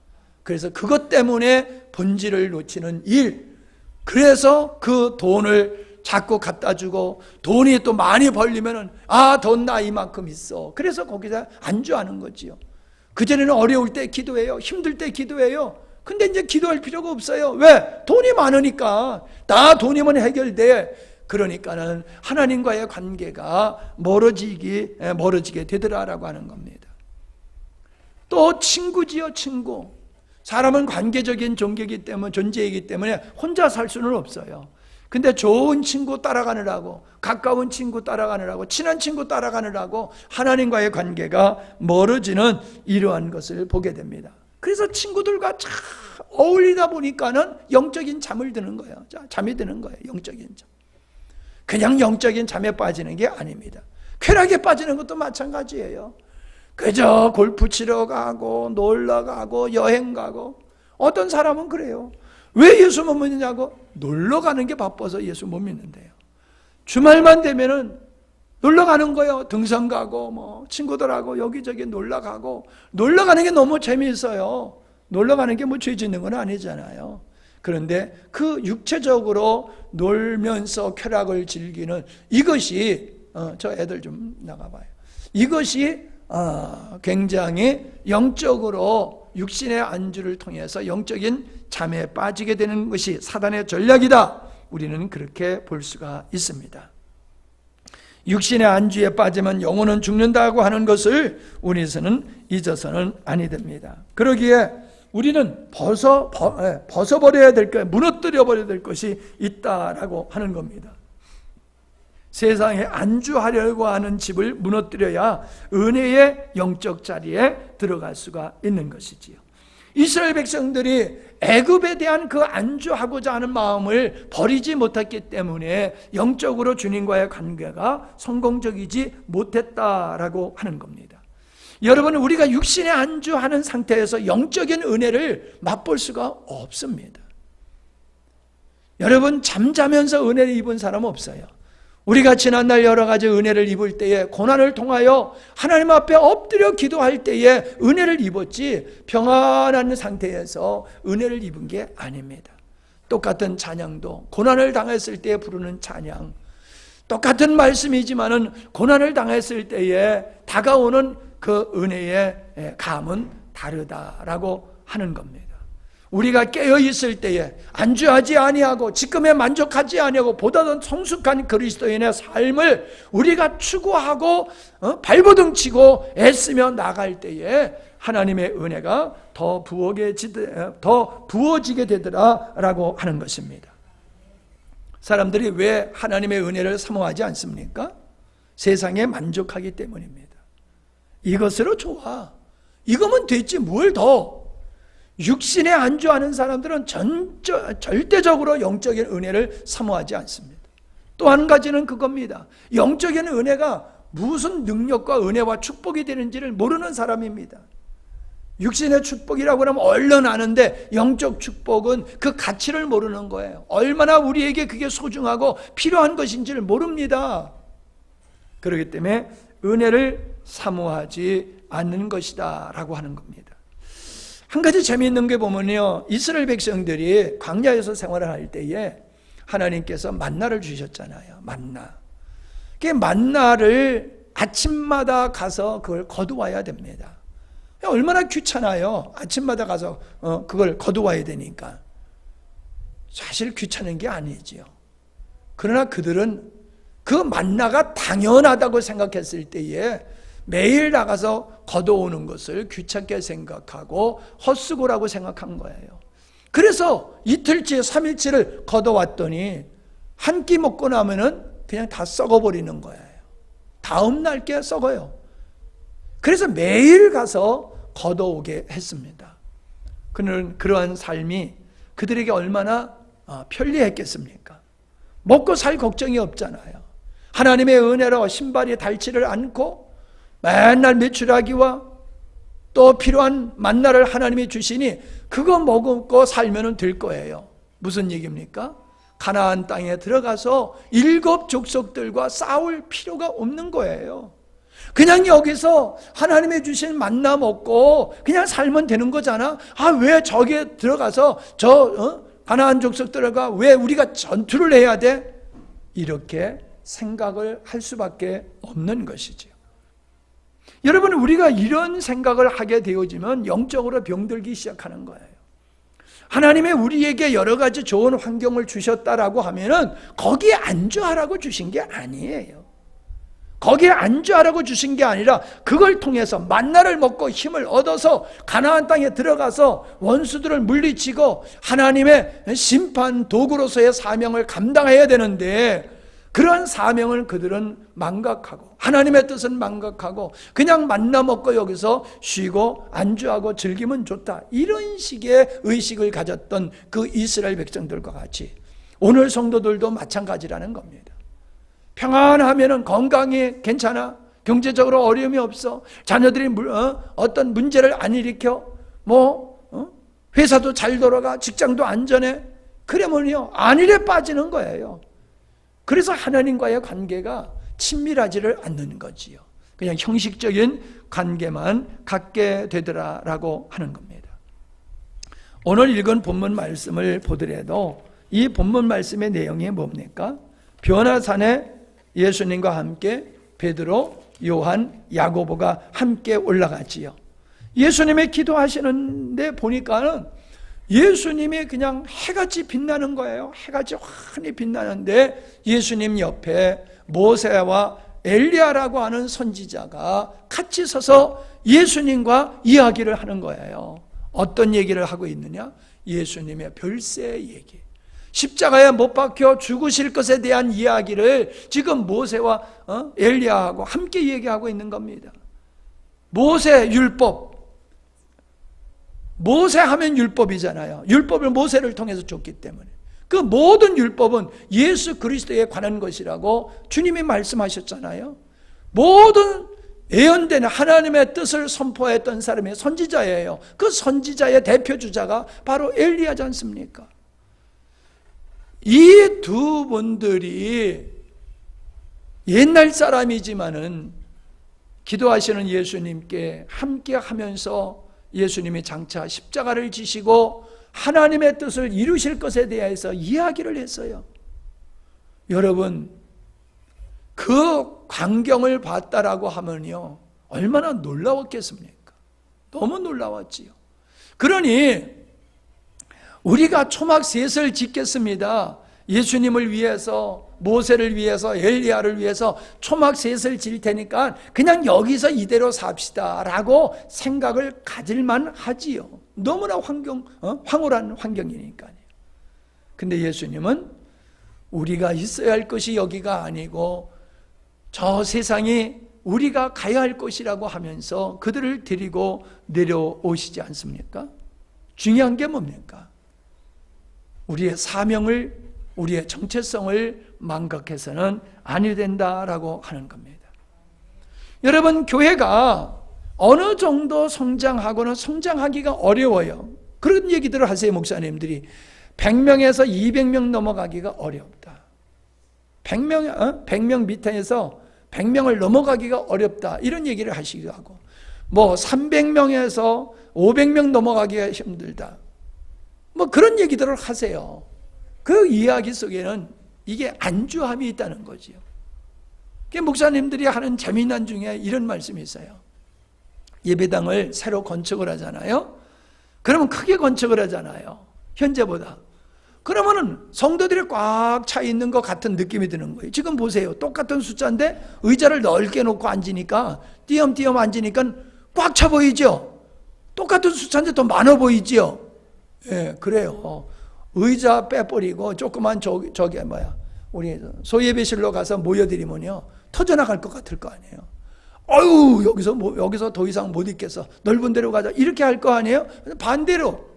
그래서 그것 때문에 본질을 놓치는 일, 그래서 그 돈을 자꾸 갖다 주고 돈이 또 많이 벌리면은 돈 나 이만큼 있어. 그래서 거기다 안주하는 거지요. 그전에는 어려울 때 기도해요. 힘들 때 기도해요. 근데 이제 기도할 필요가 없어요. 왜? 돈이 많으니까. 다 돈이면 해결돼. 그러니까는 하나님과의 관계가 멀어지게 되더라라고 하는 겁니다. 또 친구지요, 친구. 사람은 관계적인 존재이기 때문에 혼자 살 수는 없어요. 근데 좋은 친구 따라가느라고, 가까운 친구 따라가느라고, 친한 친구 따라가느라고 하나님과의 관계가 멀어지는 이러한 것을 보게 됩니다. 그래서 친구들과 참 어울리다 보니까는 영적인 잠이 드는 거예요. 영적인 잠. 그냥 영적인 잠에 빠지는 게 아닙니다. 쾌락에 빠지는 것도 마찬가지예요. 그저 골프 치러 가고 놀러 가고 여행 가고. 어떤 사람은 그래요. 왜 예수 못 믿느냐고? 놀러 가는 게 바빠서 예수 못 믿는데요. 주말만 되면은 놀러 가는 거예요. 등산 가고 친구들하고 여기저기 놀러 가고. 놀러 가는 게 너무 재미있어요. 놀러 가는 게 죄 짓는 건 아니잖아요. 그런데 그 육체적으로 놀면서 쾌락을 즐기는 이것이 저 애들 좀 나가봐요. 이것이 굉장히 영적으로 육신의 안주를 통해서 영적인 잠에 빠지게 되는 것이 사단의 전략이다. 우리는 그렇게 볼 수가 있습니다. 육신의 안주에 빠지면 영혼은 죽는다고 하는 것을 우리에서는 잊어서는 아니 됩니다. 그러기에 우리는 벗어버려야 될 것, 무너뜨려 버려야 될 것이 있다라고 하는 겁니다. 세상에 안주하려고 하는 집을 무너뜨려야 은혜의 영적 자리에 들어갈 수가 있는 것이지요. 이스라엘 백성들이 애굽에 대한 그 안주하고자 하는 마음을 버리지 못했기 때문에 영적으로 주님과의 관계가 성공적이지 못했다라고 하는 겁니다. 여러분, 우리가 육신에 안주하는 상태에서 영적인 은혜를 맛볼 수가 없습니다. 여러분, 잠자면서 은혜를 입은 사람 없어요. 우리가 지난날 여러 가지 은혜를 입을 때에 고난을 통하여 하나님 앞에 엎드려 기도할 때에 은혜를 입었지, 평안한 상태에서 은혜를 입은 게 아닙니다. 똑같은 찬양도 고난을 당했을 때 부르는 찬양, 똑같은 말씀이지만은 고난을 당했을 때에 다가오는 그 은혜의 감은 다르다라고 하는 겁니다. 우리가 깨어 있을 때에 안주하지 아니하고 지금에 만족하지 아니하고 보다 더 성숙한 그리스도인의 삶을 우리가 추구하고 발버둥 치고 애쓰며 나갈 때에 하나님의 은혜가 더 부어지게 되더라라고 하는 것입니다. 사람들이 왜 하나님의 은혜를 사모하지 않습니까? 세상에 만족하기 때문입니다. 이것으로 좋아, 이거면 됐지 뭘 더. 육신에 안주하는 사람들은 절대적으로 영적인 은혜를 사모하지 않습니다. 또 한 가지는 그겁니다. 영적인 은혜가 무슨 능력과 은혜와 축복이 되는지를 모르는 사람입니다. 육신의 축복이라고 하면 얼른 아는데 영적 축복은 그 가치를 모르는 거예요. 얼마나 우리에게 그게 소중하고 필요한 것인지를 모릅니다. 그렇기 때문에 은혜를 사모하지 않는 것이다 라고 하는 겁니다. 한 가지 재미있는 게 보면요, 이스라엘 백성들이 광야에서 생활을 할 때에 하나님께서 만나를 주셨잖아요. 만나. 그 만나를 아침마다 가서 그걸 거두어야 됩니다. 얼마나 귀찮아요. 아침마다 가서 그걸 거두어야 되니까. 사실 귀찮은 게 아니지요. 그러나 그들은 그 만나가 당연하다고 생각했을 때에 매일 나가서 걷어오는 것을 귀찮게 생각하고 헛수고라고 생각한 거예요. 그래서 이틀째 3일째를 걷어왔더니 한 끼 먹고 나면은 그냥 다 썩어버리는 거예요. 다음 날 게 썩어요. 그래서 매일 가서 걷어오게 했습니다. 그러한 삶이 그들에게 얼마나 편리했겠습니까? 먹고 살 걱정이 없잖아요. 하나님의 은혜로 신발이 닳지를 않고 맨날 메추라기와 또 필요한 만나를 하나님이 주시니 그거 먹고 살면 될 거예요. 무슨 얘기입니까? 가나안 땅에 들어가서 7 족속들과 싸울 필요가 없는 거예요. 그냥 여기서 하나님이 주신 만나 먹고 그냥 살면 되는 거잖아. 왜 저기에 들어가서 가나안 족속들과 왜 우리가 전투를 해야 돼? 이렇게 생각을 할 수밖에 없는 것이죠. 여러분, 우리가 이런 생각을 하게 되어지면 영적으로 병들기 시작하는 거예요. 하나님이 우리에게 여러 가지 좋은 환경을 주셨다라고 하면은 거기에 안주하라고 주신 게 아니에요. 거기에 안주하라고 주신 게 아니라 그걸 통해서 만나를 먹고 힘을 얻어서 가나안 땅에 들어가서 원수들을 물리치고 하나님의 심판 도구로서의 사명을 감당해야 되는데, 그러한 사명을 그들은 망각하고 하나님의 뜻은 망각하고 그냥 만나 먹고 여기서 쉬고 안주하고 즐기면 좋다, 이런 식의 의식을 가졌던 그 이스라엘 백성들과 같이 오늘 성도들도 마찬가지라는 겁니다. 평안하면은 건강이 괜찮아, 경제적으로 어려움이 없어, 자녀들이 어떤 문제를 안 일으켜, 회사도 잘 돌아가, 직장도 안전해, 그러면요 안일에 빠지는 거예요. 그래서 하나님과의 관계가 친밀하지를 않는 거지요. 그냥 형식적인 관계만 갖게 되더라라고 하는 겁니다. 오늘 읽은 본문 말씀을 보더라도 이 본문 말씀의 내용이 뭡니까? 변화산에 예수님과 함께 베드로, 요한, 야고보가 함께 올라갔지요. 예수님이 기도하시는데 보니까는 예수님이 그냥 해같이 빛나는 거예요. 해같이 환히 빛나는데 예수님 옆에 모세와 엘리야라고 하는 선지자가 같이 서서 예수님과 이야기를 하는 거예요. 어떤 얘기를 하고 있느냐? 예수님의 별세 얘기, 십자가에 못 박혀 죽으실 것에 대한 이야기를 지금 모세와 엘리야하고 함께 얘기하고 있는 겁니다. 모세 율법, 모세 하면 율법이잖아요. 율법을 모세를 통해서 줬기 때문에 그 모든 율법은 예수 그리스도에 관한 것이라고 주님이 말씀하셨잖아요. 모든 예언된 하나님의 뜻을 선포했던 사람이 선지자예요. 그 선지자의 대표주자가 바로 엘리야지 않습니까? 이 두 분들이 옛날 사람이지만은 기도하시는 예수님께 함께 하면서 예수님이 장차 십자가를 지시고 하나님의 뜻을 이루실 것에 대해서 이야기를 했어요. 여러분, 그 광경을 봤다라고 하면요, 얼마나 놀라웠겠습니까? 너무 놀라웠지요. 그러니 우리가 초막셋을 짓겠습니다. 예수님을 위해서, 모세를 위해서, 엘리야를 위해서 초막셋을 질 테니까 그냥 여기서 이대로 삽시다 라고 생각을 가질만 하지요. 너무나 황홀한 환경이니까요. 근데 예수님은 우리가 있어야 할 것이 여기가 아니고 저 세상이 우리가 가야 할 것이라고 하면서 그들을 데리고 내려오시지 않습니까? 중요한 게 뭡니까? 우리의 사명을, 우리의 정체성을 망각해서는 아니 된다라고 하는 겁니다. 여러분, 교회가 어느 정도 성장하고는 성장하기가 어려워요. 그런 얘기들을 하세요, 목사님들이. 100명에서 200명 넘어가기가 어렵다. 100명 밑에서 100명을 넘어가기가 어렵다. 이런 얘기를 하시기도 하고, 뭐 300명에서 500명 넘어가기가 힘들다. 뭐 그런 얘기들을 하세요. 그 이야기 속에는 이게 안주함이 있다는 거지요. 목사님들이 하는 재미난 중에 이런 말씀이 있어요. 예배당을 새로 건축을 하잖아요. 그러면 크게 건축을 하잖아요. 현재보다. 그러면은 성도들이 꽉 차 있는 것 같은 느낌이 드는 거예요. 지금 보세요. 똑같은 숫자인데 의자를 넓게 놓고 앉으니까, 띄엄띄엄 앉으니까 꽉 차 보이죠? 똑같은 숫자인데 더 많아 보이지요? 예, 그래요. 의자 빼버리고 조그만 우리 소예배실로 가서 모여드리면요, 터져나갈 것 같을 거 아니에요. 어유, 여기서 더 이상 못 있겠어. 넓은 데로 가자. 이렇게 할 거 아니에요? 반대로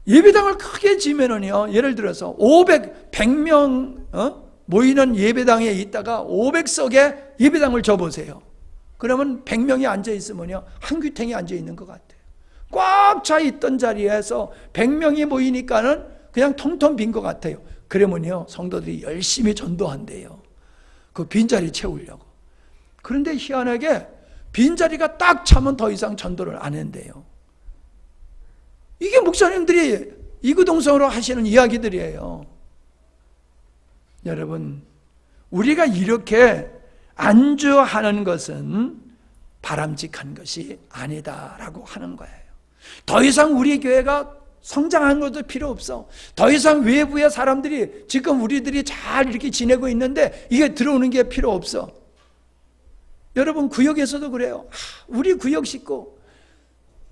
예배당을 크게 지면은요, 예를 들어서 100명 모이는 예배당에 있다가 500석의 예배당을 줘보세요. 그러면 100명이 앉아있으면요, 한 귀탱이 앉아있는 것 같아요. 꽉 차 있던 자리에서 100명이 모이니까는 그냥 텅텅 빈 것 같아요. 그러면요, 성도들이 열심히 전도한대요. 그 빈자리 채우려고. 그런데 희한하게 빈자리가 딱 차면 더 이상 전도를 안 한대요. 이게 목사님들이 이구동성으로 하시는 이야기들이에요. 여러분, 우리가 이렇게 안주하는 것은 바람직한 것이 아니다라고 하는 거예요. 더 이상 우리 교회가 성장하는 것도 필요 없어. 더 이상 외부의 사람들이, 지금 우리들이 잘 이렇게 지내고 있는데 이게 들어오는 게 필요 없어. 여러분, 구역에서도 그래요. 우리 구역 식구,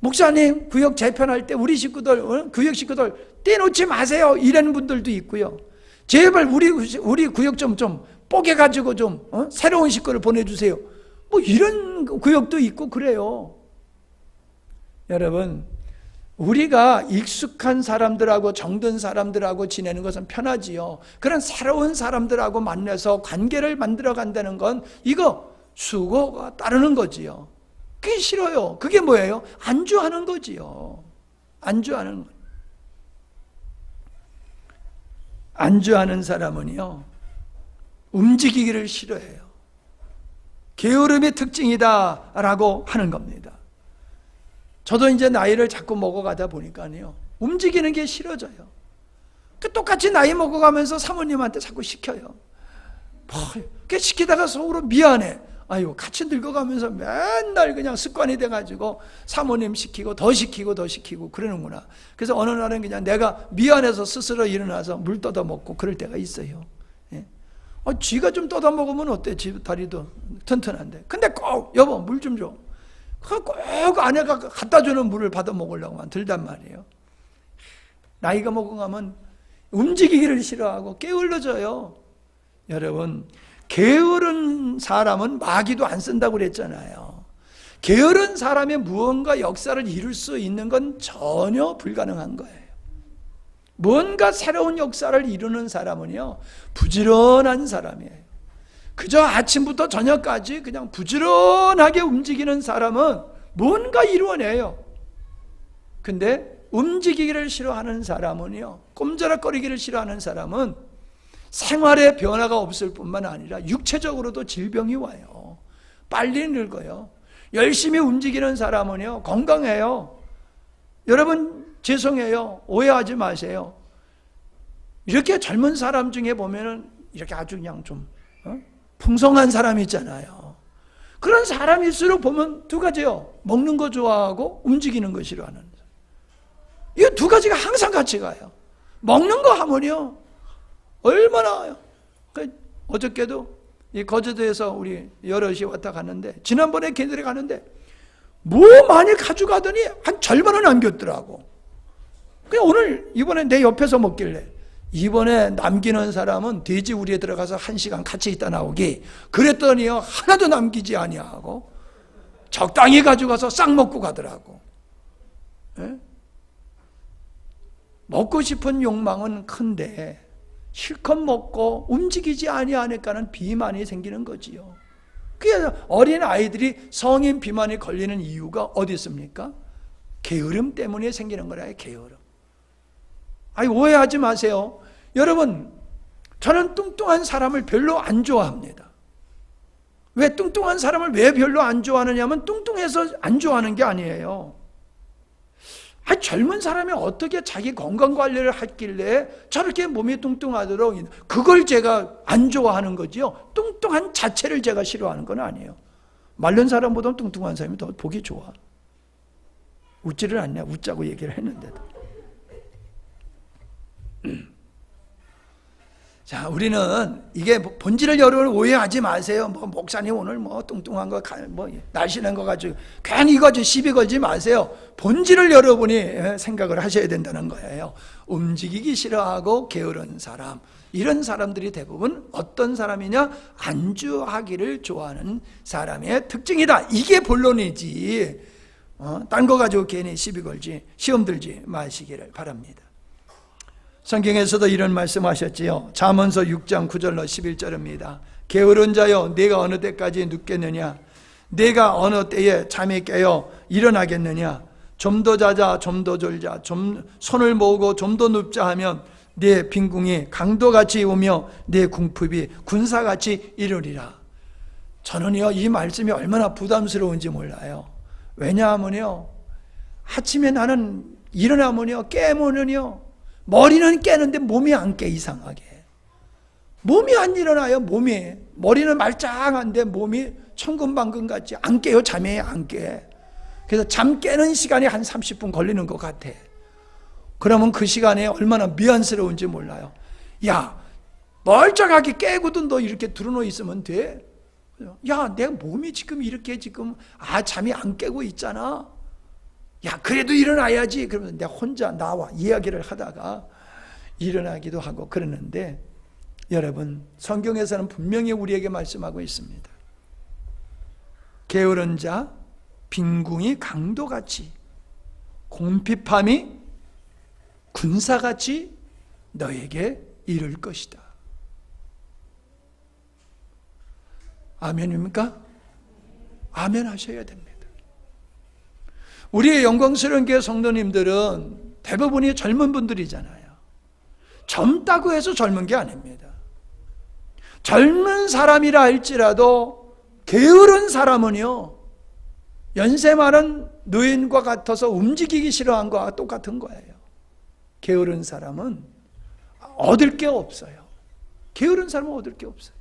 목사님 구역 재편할 때 우리 식구들, 구역 식구들 떼놓지 마세요, 이런 분들도 있고요. 제발 우리 구역 좀 뽀개가지고 새로운 식구를 보내주세요, 뭐 이런 구역도 있고 그래요. 여러분, 우리가 익숙한 사람들하고 정든 사람들하고 지내는 것은 편하지요. 그런 새로운 사람들하고 만나서 관계를 만들어 간다는 건 이거 수고가 따르는 거지요. 그게 싫어요. 그게 뭐예요? 안주하는 거지요. 안주하는 거. 안주하는 사람은요, 움직이기를 싫어해요. 게으름의 특징이다라고 하는 겁니다. 저도 이제 나이를 자꾸 먹어가다 보니까요, 움직이는 게 싫어져요. 똑같이 나이 먹어가면서 사모님한테 자꾸 시켜요. 그 시키다가 속으로 미안해. 아유, 같이 늙어가면서 맨날 그냥 습관이 돼가지고 사모님 시키고 더 시키고 그러는구나. 그래서 어느 날은 그냥 내가 미안해서 스스로 일어나서 물 떠다 먹고 그럴 때가 있어요. 예. 쥐가 좀 떠다 먹으면 어때? 쥐 다리도 튼튼한데. 근데 꼭 여보 물 좀 줘. 꼭 아내가 갖다 주는 물을 받아 먹으려고만 들단 말이에요. 나이가 먹어가면 움직이기를 싫어하고 게을러져요. 여러분, 게으른 사람은 마귀도 안 쓴다고 그랬잖아요. 게으른 사람이 무언가 역사를 이룰 수 있는 건 전혀 불가능한 거예요. 뭔가 새로운 역사를 이루는 사람은요, 부지런한 사람이에요. 그저 아침부터 저녁까지 그냥 부지런하게 움직이는 사람은 뭔가 이루어내요. 근데 움직이기를 싫어하는 사람은요, 꼼지락거리기를 싫어하는 사람은 생활에 변화가 없을 뿐만 아니라 육체적으로도 질병이 와요. 빨리 늙어요. 열심히 움직이는 사람은요, 건강해요. 여러분, 죄송해요. 오해하지 마세요. 이렇게 젊은 사람 중에 보면은 이렇게 아주 그냥 좀 풍성한 사람이 있잖아요. 그런 사람일수록 보면 두 가지요. 먹는 거 좋아하고 움직이는 거 싫어하는. 이 두 가지가 항상 같이 가요. 먹는 거 하면요, 얼마나. 어저께도 이 거제도에서 우리 여럿이 왔다 갔는데, 지난번에 걔들이 가는데 뭐 많이 가져가더니 한 절반은 남겼더라고. 그냥 오늘 이번에 내 옆에서 먹길래, 이번에 남기는 사람은 돼지 우리에 들어가서 1시간 같이 있다 나오기. 그랬더니요, 하나도 남기지 아니하고 적당히 가져가서 싹 먹고 가더라고. 예? 먹고 싶은 욕망은 큰데 실컷 먹고 움직이지 아니하니까는 비만이 생기는 거지요. 그래서 어린 아이들이 성인 비만이 걸리는 이유가 어디 있습니까? 게으름 때문에 생기는 거라요. 게으름. 아니, 오해하지 마세요. 여러분, 저는 뚱뚱한 사람을 별로 안 좋아합니다. 왜 뚱뚱한 사람을 왜 별로 안 좋아하느냐면 뚱뚱해서 안 좋아하는 게 아니에요. 젊은 사람이 어떻게 자기 건강 관리를 했길래 저렇게 몸이 뚱뚱하도록, 그걸 제가 안 좋아하는 거지요. 뚱뚱한 자체를 제가 싫어하는 건 아니에요. 마른 사람보다 뚱뚱한 사람이 더 보기 좋아. 웃지를 않냐, 웃자고 얘기를 했는데도. 자, 우리는 이게 본질을 여러분 오해하지 마세요. 뭐 목사님 오늘 뭐 뚱뚱한 거, 뭐 날씬한 거 가지고 괜히 이거 시비 걸지 마세요. 본질을 여러분이 생각을 하셔야 된다는 거예요. 움직이기 싫어하고 게으른 사람, 이런 사람들이 대부분 어떤 사람이냐? 안주하기를 좋아하는 사람의 특징이다. 이게 본론이지. 딴 거 가지고 괜히 시비 걸지, 시험 들지 마시기를 바랍니다. 성경에서도 이런 말씀하셨지요. 잠언서 6장 9절로 11절입니다. 게으른 자여, 네가 어느 때까지 눕겠느냐? 네가 어느 때에 잠이 깨어 일어나겠느냐? 좀 더 자자, 좀 더 졸자, 좀 손을 모으고 좀 더 눕자 하면 네 빈궁이 강도같이 오며 네 궁핍이 군사같이 이르리라. 저는요, 이 말씀이 얼마나 부담스러운지 몰라요. 왜냐하면요, 아침에 나는 일어나면요, 깨면은요, 머리는 깨는데 몸이 안 깨. 이상하게 몸이 안 일어나요. 머리는 말짱한데 몸이 천근만근같이 안 깨요. 잠에 안 깨. 그래서 잠 깨는 시간이 한 30분 걸리는 것 같아. 그러면 그 시간에 얼마나 미안스러운지 몰라요. 야, 멀쩡하게 깨고도 너 이렇게 드러누워 있으면 돼? 야, 내 몸이 지금 이렇게 잠이 안 깨고 있잖아. 야, 그래도 일어나야지. 그러면 내가 혼자 나와 이야기를 하다가 일어나기도 하고 그러는데, 여러분, 성경에서는 분명히 우리에게 말씀하고 있습니다. 게으른 자, 빈궁이 강도같이, 궁핍함이 군사같이 너에게 이를 것이다. 아멘입니까? 아멘 하셔야 됩니다. 우리의 영광스러운 교회 성도님들은 대부분이 젊은 분들이잖아요. 젊다고 해서 젊은 게 아닙니다. 젊은 사람이라 할지라도 게으른 사람은요, 연세 많은 노인과 같아서 움직이기 싫어한 거와 똑같은 거예요. 게으른 사람은 얻을 게 없어요. 게으른 사람은 얻을 게 없어요.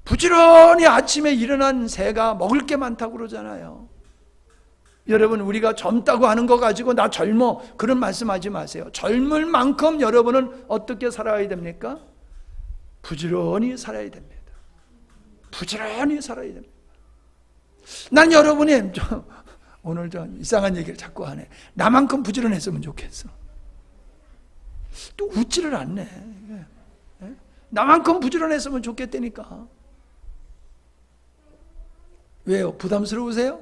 부지런히 아침에 일어난 새가 먹을 게 많다고 그러잖아요. 여러분, 우리가 젊다고 하는 거 가지고 나 젊어, 그런 말씀하지 마세요. 젊을 만큼 여러분은 어떻게 살아야 됩니까? 부지런히 살아야 됩니다. 부지런히 살아야 됩니다. 난 여러분이 오늘 이상한 얘기를 자꾸 하네. 나만큼 부지런했으면 좋겠어. 또 웃지를 않네. 나만큼 부지런했으면 좋겠다니까. 왜요? 부담스러우세요?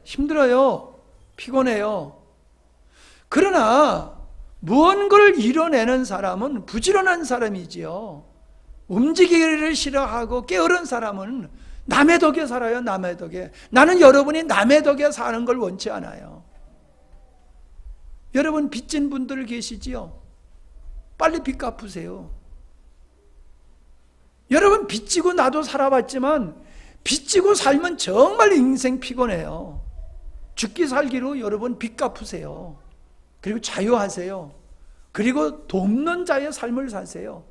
힘들어요. 피곤해요. 그러나 무언가를 이뤄내는 사람은 부지런한 사람이지요. 움직이기를 싫어하고 게으른 사람은 남의 덕에 살아요. 남의 덕에. 나는 여러분이 남의 덕에 사는 걸 원치 않아요. 여러분 빚진 분들 계시지요? 빨리 빚 갚으세요. 여러분 빚지고 나도 살아봤지만 빚지고 살면 정말 인생 피곤해요. 죽기 살기로 여러분 빚 갚으세요. 그리고 자유하세요. 그리고 돕는 자의 삶을 사세요.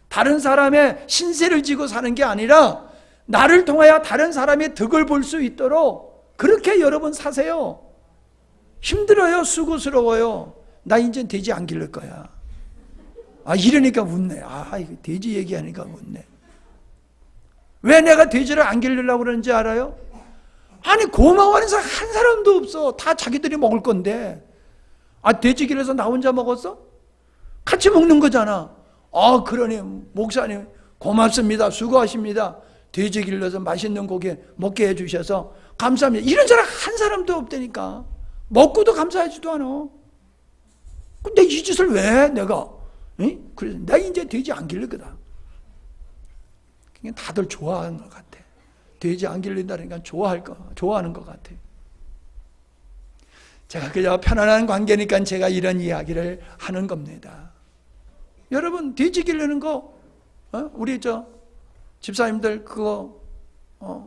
다른 사람의 신세를 지고 사는 게 아니라 나를 통하여 다른 사람의 덕을 볼 수 있도록 그렇게 여러분 사세요. 힘들어요. 수고스러워요. 나 이제 돼지 안 기를 거야. 이러니까 웃네. 이거 돼지 얘기하니까 웃네. 왜 내가 돼지를 안 기르려고 그러는지 알아요? 아니 고마워하는 사람 한 사람도 없어. 다 자기들이 먹을 건데. 돼지 길러서 나 혼자 먹었어? 같이 먹는 거잖아. 그러니 목사님 고맙습니다. 수고하십니다. 돼지 길러서 맛있는 고기 먹게 해주셔서 감사합니다. 이런 사람 한 사람도 없다니까. 먹고도 감사하지도 않아. 근데 이 짓을 왜 내가? 그래서 나 이제 돼지 안 기를 거다. 그냥 다들 좋아하는 것 같아. 돼지 안 기른다니까 좋아하는 것 같아. 제가 그저 편안한 관계니까 제가 이런 이야기를 하는 겁니다. 여러분 돼지 기르는 거 우리 집사님들 그거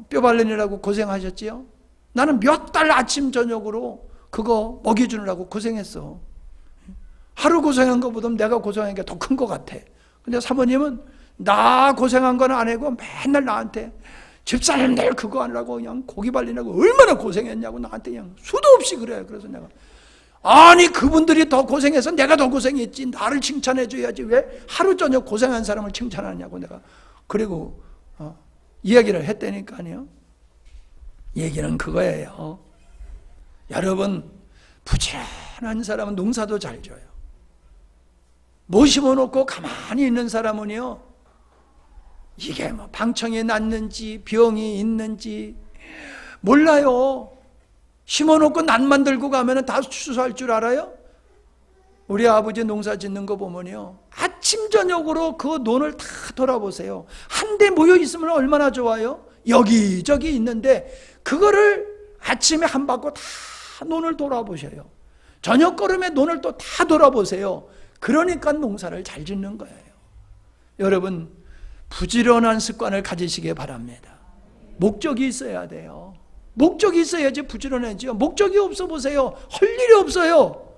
뼈 발른이라고 고생하셨지요? 나는 몇 달 아침 저녁으로 그거 먹여주느라고 고생했어. 하루 고생한 것보다 내가 고생한 게 더 큰 것 같아. 근데 사모님은 나 고생한 건 안 하고 맨날 나한테 집사님들 그거 하느라고 그냥 고기 발리느라고 얼마나 고생했냐고 나한테 그냥 수도 없이 그래. 그래서 내가 그분들이 더 고생해서 내가 더 고생했지. 나를 칭찬해 줘야지. 왜 하루 저녁 고생한 사람을 칭찬하냐고 내가. 그리고 이야기를 했다니까요. 얘기는 그거예요. 여러분 부지런한 사람은 농사도 잘 져요. 못 심어놓고 가만히 있는 사람은요, 이게 방청이 났는지 병이 있는지 몰라요. 심어놓고 낫만 들고 가면 다 추수할 줄 알아요? 우리 아버지 농사 짓는 거 보면요, 아침 저녁으로 그 논을 다 돌아보세요. 한데 모여 있으면 얼마나 좋아요? 여기저기 있는데 그거를 아침에 한 바퀴 다 논을 돌아보셔요. 저녁 걸음에 논을 또 다 돌아보세요. 그러니까 농사를 잘 짓는 거예요. 여러분 부지런한 습관을 가지시기 바랍니다. 목적이 있어야 돼요. 목적이 있어야지 부지런해지요. 목적이 없어 보세요. 할 일이 없어요.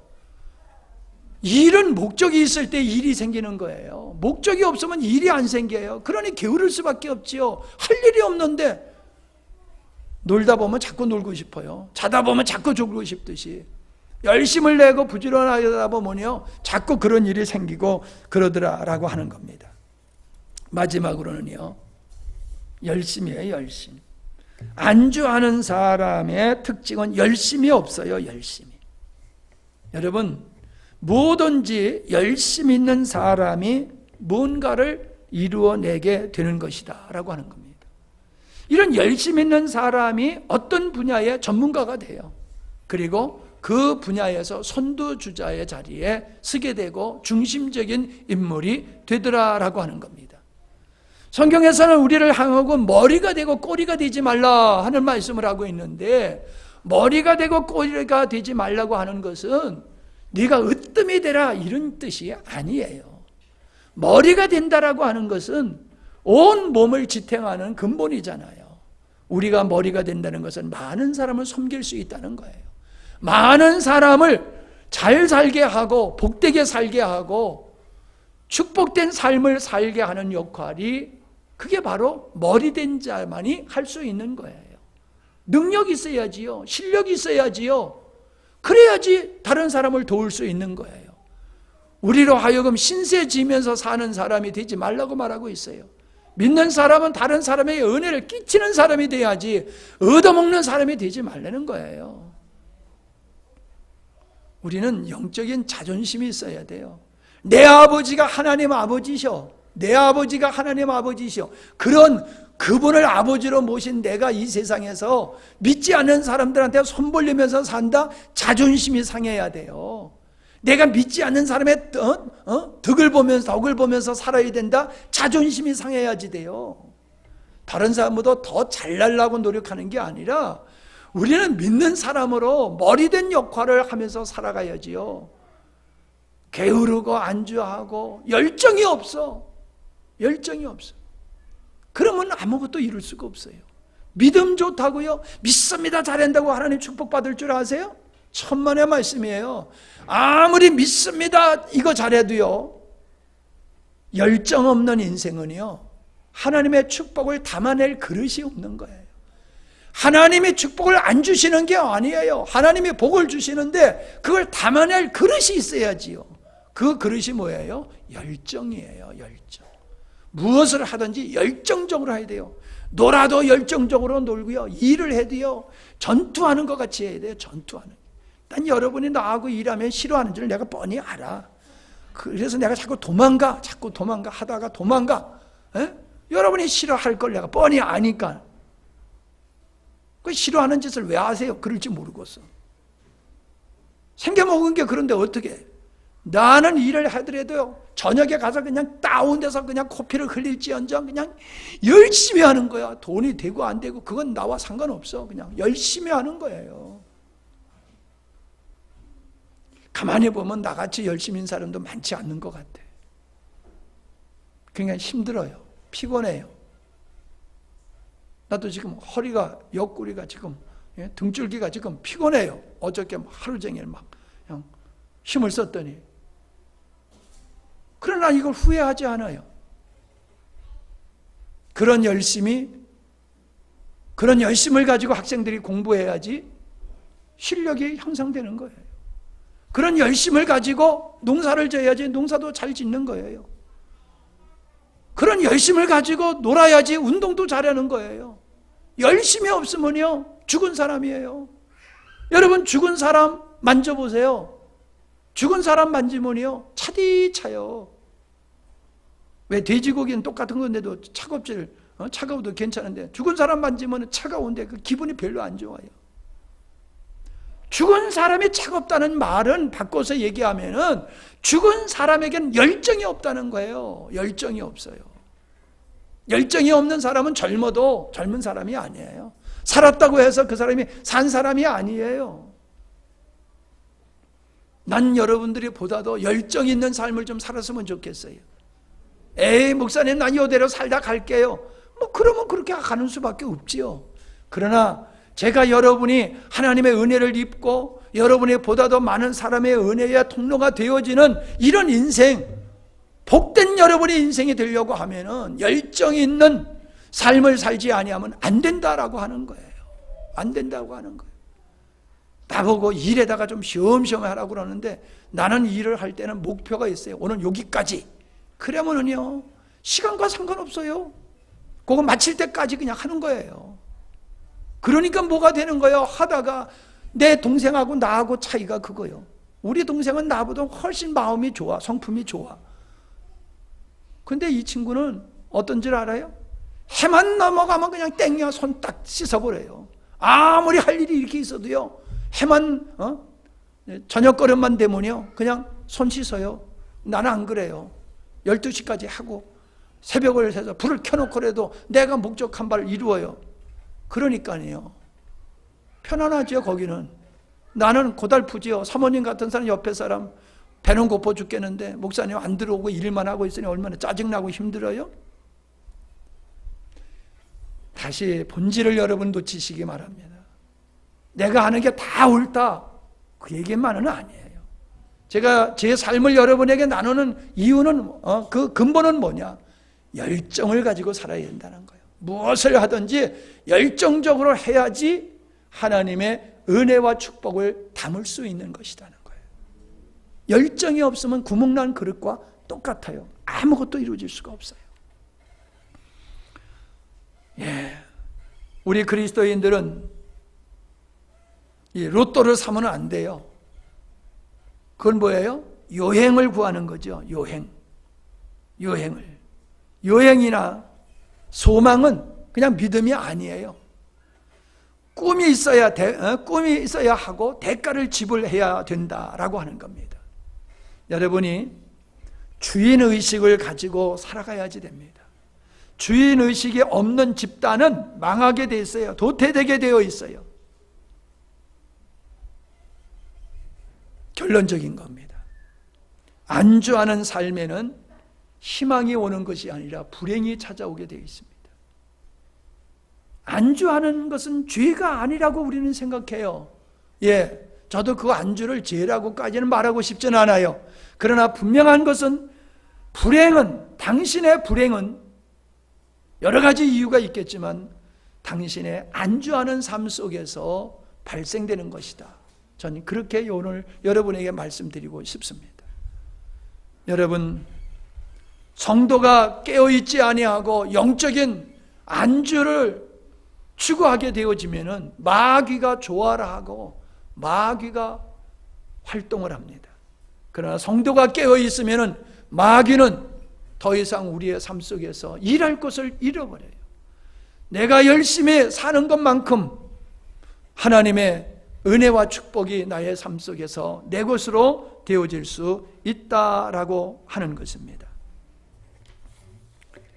일은 목적이 있을 때 일이 생기는 거예요. 목적이 없으면 일이 안 생겨요. 그러니 게으를 수밖에 없지요. 할 일이 없는데 놀다 보면 자꾸 놀고 싶어요. 자다 보면 자꾸 졸고 싶듯이 열심을 내고 부지런하다 보면요 자꾸 그런 일이 생기고 그러더라라고 하는 겁니다. 마지막으로는요, 열심이에요. 열심. 안주하는 사람의 특징은 열심이 없어요. 열심이. 여러분 뭐든지 열심 있는 사람이 뭔가를 이루어내게 되는 것이다 라고 하는 겁니다. 이런 열심 있는 사람이 어떤 분야의 전문가가 돼요. 그리고 그 분야에서 선두주자의 자리에 서게 되고 중심적인 인물이 되더라라고 하는 겁니다. 성경에서는 우리를 향하고 머리가 되고 꼬리가 되지 말라 하는 말씀을 하고 있는데, 머리가 되고 꼬리가 되지 말라고 하는 것은 네가 으뜸이 되라 이런 뜻이 아니에요. 머리가 된다라고 하는 것은 온 몸을 지탱하는 근본이잖아요. 우리가 머리가 된다는 것은 많은 사람을 섬길 수 있다는 거예요. 많은 사람을 잘 살게 하고 복되게 살게 하고 축복된 삶을 살게 하는 역할이, 그게 바로 머리된 자만이 할 수 있는 거예요. 능력이 있어야지요. 실력이 있어야지요. 그래야지 다른 사람을 도울 수 있는 거예요. 우리로 하여금 신세 지면서 사는 사람이 되지 말라고 말하고 있어요. 믿는 사람은 다른 사람에게 은혜를 끼치는 사람이 돼야지 얻어먹는 사람이 되지 말라는 거예요. 우리는 영적인 자존심이 있어야 돼요. 내 아버지가 하나님 아버지셔. 내 아버지가 하나님 아버지셔. 그런 그분을 아버지로 모신 내가 이 세상에서 믿지 않는 사람들한테 손 벌리면서 산다? 자존심이 상해야 돼요. 내가 믿지 않는 사람의 덕을 보면서 살아야 된다. 자존심이 상해야지 돼요. 다른 사람보다 더 잘나려고 노력하는 게 아니라 우리는 믿는 사람으로 머리된 역할을 하면서 살아가야지요. 게으르고 안주하고 열정이 없어. 그러면 아무것도 이룰 수가 없어요. 믿음 좋다고요? 믿습니다 잘한다고 하나님 축복받을 줄 아세요? 천만의 말씀이에요. 아무리 믿습니다 이거 잘해도요, 열정 없는 인생은요, 하나님의 축복을 담아낼 그릇이 없는 거예요. 하나님의 축복을 안 주시는 게 아니에요. 하나님이 복을 주시는데 그걸 담아낼 그릇이 있어야지요. 그 그릇이 뭐예요? 열정이에요. 열정. 무엇을 하든지 열정적으로 해야 돼요. 놀아도 열정적으로 놀고요, 일을 해도요 전투하는 것 같이 해야 돼요. 전투하는. 난 여러분이 나하고 일하면 싫어하는 줄 내가 뻔히 알아. 그래서 내가 자꾸 도망가 하다가 도망가. 에? 여러분이 싫어할 걸 내가 뻔히 아니까. 그 싫어하는 짓을 왜 하세요? 그럴지 모르겠어. 생겨먹은 게 그런데 어떻게? 나는 일을 하더라도요, 저녁에 가서 그냥 다운돼서 그냥 코피를 흘릴지언정 그냥 열심히 하는 거야. 돈이 되고 안 되고 그건 나와 상관없어. 그냥 열심히 하는 거예요. 가만히 보면 나같이 열심히 한 사람도 많지 않는 것 같아. 그러니까 힘들어요. 피곤해요. 나도 지금 허리가, 옆구리가 지금, 등줄기가 지금 피곤해요. 어저께 하루 종일 막 그냥 힘을 썼더니. 그러나 이걸 후회하지 않아요. 그런 열심을 가지고 학생들이 공부해야지 실력이 향상되는 거예요. 그런 열심을 가지고 농사를 져야지 농사도 잘 짓는 거예요. 그런 열심을 가지고 놀아야지 운동도 잘하는 거예요. 열심이 없으면요, 죽은 사람이에요. 여러분, 죽은 사람 만져보세요. 죽은 사람 만지면요, 차디 차요. 왜 돼지고기는 똑같은 건데도 차가워도 괜찮은데 죽은 사람 만지면 차가운데 그 기분이 별로 안 좋아요. 죽은 사람이 차갑다는 말은 바꿔서 얘기하면은 죽은 사람에겐 열정이 없다는 거예요. 열정이 없어요. 열정이 없는 사람은 젊어도 젊은 사람이 아니에요. 살았다고 해서 그 사람이 산 사람이 아니에요. 난 여러분들이 보다도 열정 있는 삶을 좀 살았으면 좋겠어요. 에이, 목사님 난 이대로 살다 갈게요. 그러면 그렇게 가는 수밖에 없지요. 그러나 제가 여러분이 하나님의 은혜를 입고 여러분이 보다도 많은 사람의 은혜의 통로가 되어지는 이런 인생, 복된 여러분의 인생이 되려고 하면은 열정 있는 삶을 살지 아니하면 안 된다라고 하는 거예요. 안 된다고 하는 거예요. 나보고 일에다가 좀 쉬엄쉬엄 하라고 그러는데 나는 일을 할 때는 목표가 있어요. 오늘 여기까지. 그러면은요, 시간과 상관없어요. 그거 마칠 때까지 그냥 하는 거예요. 그러니까 뭐가 되는 거예요? 하다가 내 동생하고 나하고 차이가 그거예요. 우리 동생은 나보다 훨씬 마음이 좋아, 성품이 좋아. 근데 이 친구는 어떤 줄 알아요? 해만 넘어가면 그냥 땡이야 손 딱 씻어버려요. 아무리 할 일이 이렇게 있어도요, 해만 저녁거름만 되면요 그냥 손 씻어요. 나는 안 그래요. 12시까지 하고 새벽을 새서 불을 켜놓고라도 내가 목적한 바를 이루어요. 그러니까요, 편안하죠. 거기는. 나는 고달프지요. 사모님 같은 사람, 옆에 사람 배는 고파 죽겠는데 목사님 안 들어오고 일만 하고 있으니 얼마나 짜증나고 힘들어요. 다시 본질을 여러분 놓치시기 바랍니다. 내가 하는 게 다 옳다, 그 얘기만은 아니에요. 제가 제 삶을 여러분에게 나누는 이유는 그 근본은 뭐냐? 열정을 가지고 살아야 된다는 거예요. 무엇을 하든지 열정적으로 해야지 하나님의 은혜와 축복을 담을 수 있는 것이라는 거예요. 열정이 없으면 구멍난 그릇과 똑같아요. 아무것도 이루어질 수가 없어요. 우리 그리스도인들은 이 로또를 사면 안 돼요. 그건 뭐예요? 요행을 구하는 거죠. 요행이나 소망은 그냥 믿음이 아니에요. 꿈이 있어야 하고 대가를 지불해야 된다라고 하는 겁니다. 여러분이 주인의식을 가지고 살아가야지 됩니다. 주인의식이 없는 집단은 망하게 돼 있어요. 도태되게 되어 있어요. 결론적인 겁니다. 안주하는 삶에는 희망이 오는 것이 아니라 불행이 찾아오게 되어 있습니다. 안주하는 것은 죄가 아니라고 우리는 생각해요. 저도 그 안주를 죄라고까지는 말하고 싶지는 않아요. 그러나 분명한 것은 당신의 불행은 여러 가지 이유가 있겠지만 당신의 안주하는 삶 속에서 발생되는 것이다. 저는 그렇게 오늘 여러분에게 말씀드리고 싶습니다. 여러분, 성도가 깨어있지 아니하고 영적인 안주를 추구하게 되어지면은 마귀가 조화라하고 마귀가 활동을 합니다. 그러나 성도가 깨어있으면은 마귀는 더 이상 우리의 삶 속에서 일할 것을 잃어버려요. 내가 열심히 사는 것만큼 하나님의 은혜와 축복이 나의 삶 속에서 내 것으로 되어질 수 있다라고 하는 것입니다.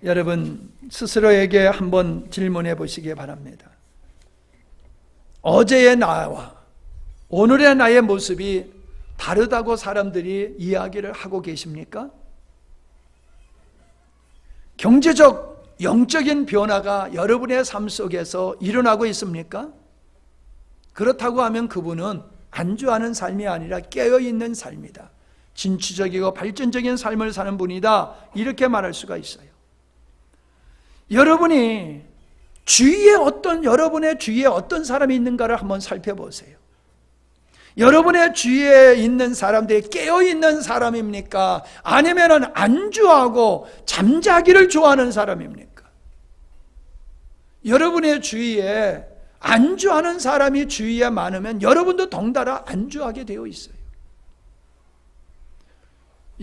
여러분, 스스로에게 한번 질문해 보시기 바랍니다. 어제의 나와 오늘의 나의 모습이 다르다고 사람들이 이야기를 하고 계십니까? 경제적, 영적인 변화가 여러분의 삶 속에서 일어나고 있습니까? 그렇다고 하면 그분은 안주하는 삶이 아니라 깨어있는 삶이다. 진취적이고 발전적인 삶을 사는 분이다. 이렇게 말할 수가 있어요. 여러분의 주위에 어떤 사람이 있는가를 한번 살펴보세요. 여러분의 주위에 있는 사람들이 깨어있는 사람입니까? 아니면 안주하고 잠자기를 좋아하는 사람입니까? 여러분의 주위에 안주하는 사람이 주위에 많으면 여러분도 덩달아 안주하게 되어 있어요.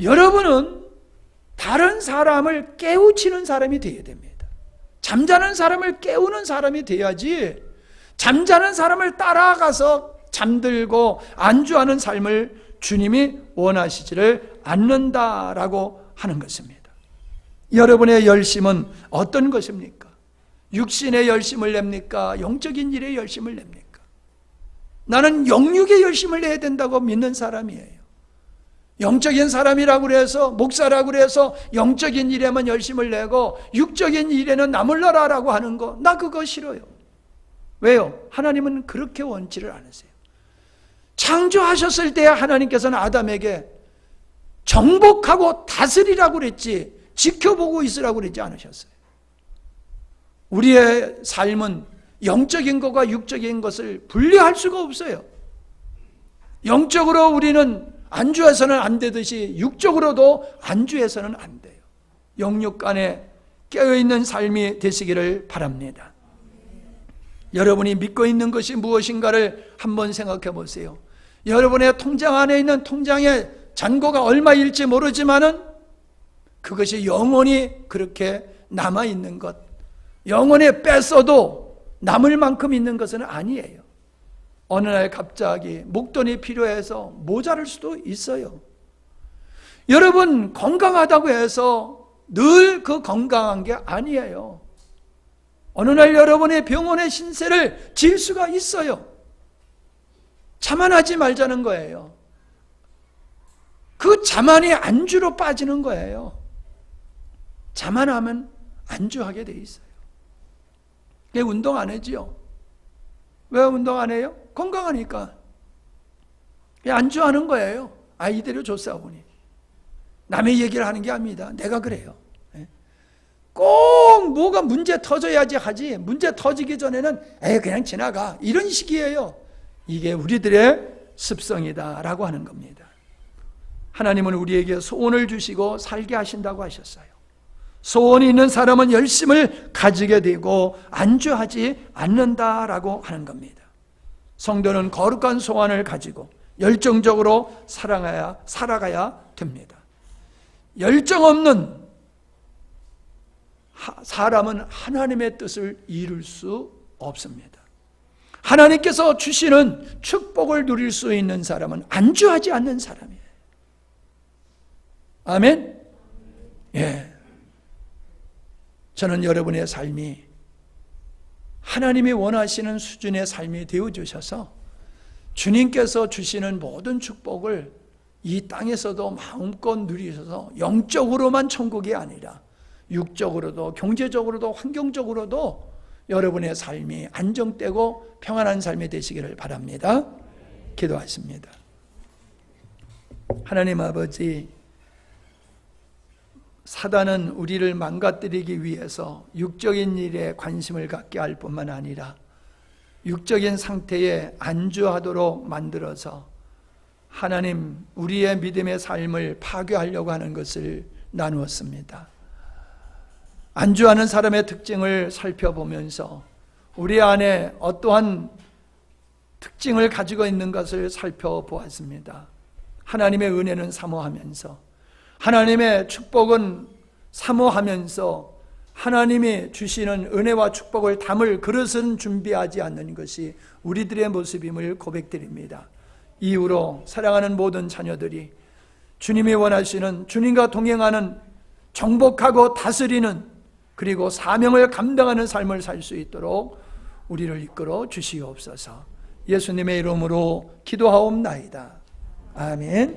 여러분은 다른 사람을 깨우치는 사람이 되어야 됩니다. 잠자는 사람을 깨우는 사람이 돼야지, 잠자는 사람을 따라가서 잠들고 안주하는 삶을 주님이 원하시지를 않는다라고 하는 것입니다. 여러분의 열심은 어떤 것입니까? 육신의 열심을 냅니까? 영적인 일에 열심을 냅니까? 나는 영육에 열심을 내야 된다고 믿는 사람이에요. 영적인 사람이라고 해서, 목사라고 해서 영적인 일에만 열심을 내고 육적인 일에는 나몰라라라고 하는 거, 나 그거 싫어요. 왜요? 하나님은 그렇게 원치를 않으세요. 창조하셨을 때 하나님께서는 아담에게 정복하고 다스리라고 그랬지, 지켜보고 있으라고 그러지 않으셨어요. 우리의 삶은 영적인 것과 육적인 것을 분리할 수가 없어요. 영적으로 우리는 안주해서는 안 되듯이 육적으로도 안주해서는 안 돼요. 영육 간에 깨어있는 삶이 되시기를 바랍니다. 여러분이 믿고 있는 것이 무엇인가를 한번 생각해 보세요. 여러분의 통장 안에 있는 통장의 잔고가 얼마일지 모르지만은 그것이 영원히 그렇게 남아있는 것, 영원히 뺐어도 남을 만큼 있는 것은 아니에요. 어느 날 갑자기 목돈이 필요해서 모자랄 수도 있어요. 여러분, 건강하다고 해서 늘 그 건강한 게 아니에요. 어느 날 여러분의 병원의 신세를 질 수가 있어요. 자만하지 말자는 거예요. 그 자만이 안주로 빠지는 거예요. 자만하면 안주하게 돼 있어요. 운동 안 하지요? 왜 운동 안 해요? 건강하니까. 안주하는 거예요. 이대로 줬사오니. 남의 얘기를 하는 게 아닙니다. 내가 그래요. 꼭 뭐가 문제 터져야지 하지, 문제 터지기 전에는 그냥 지나가, 이런 식이에요. 이게 우리들의 습성이다라고 하는 겁니다. 하나님은 우리에게 소원을 주시고 살게 하신다고 하셨어요. 소원이 있는 사람은 열심을 가지게 되고 안주하지 않는다라고 하는 겁니다. 성도는 거룩한 소원을 가지고 열정적으로 살아가야 됩니다. 열정 없는 사람은 하나님의 뜻을 이룰 수 없습니다. 하나님께서 주시는 축복을 누릴 수 있는 사람은 안주하지 않는 사람이에요. 아멘? 예. 저는 여러분의 삶이 하나님이 원하시는 수준의 삶이 되어주셔서 주님께서 주시는 모든 축복을 이 땅에서도 마음껏 누리셔서 영적으로만 천국이 아니라 육적으로도 경제적으로도 환경적으로도 여러분의 삶이 안정되고 평안한 삶이 되시기를 바랍니다. 기도하십니다. 하나님 아버지, 사단은 우리를 망가뜨리기 위해서 육적인 일에 관심을 갖게 할 뿐만 아니라 육적인 상태에 안주하도록 만들어서 하나님, 우리의 믿음의 삶을 파괴하려고 하는 것을 나누었습니다. 안주하는 사람의 특징을 살펴보면서 우리 안에 어떠한 특징을 가지고 있는 것을 살펴보았습니다. 하나님의 은혜는 사모하면서, 하나님의 축복은 사모하면서 하나님이 주시는 은혜와 축복을 담을 그릇은 준비하지 않는 것이 우리들의 모습임을 고백드립니다. 이후로 사랑하는 모든 자녀들이 주님이 원하시는, 주님과 동행하는, 정복하고 다스리는, 그리고 사명을 감당하는 삶을 살 수 있도록 우리를 이끌어 주시옵소서. 예수님의 이름으로 기도하옵나이다. 아멘.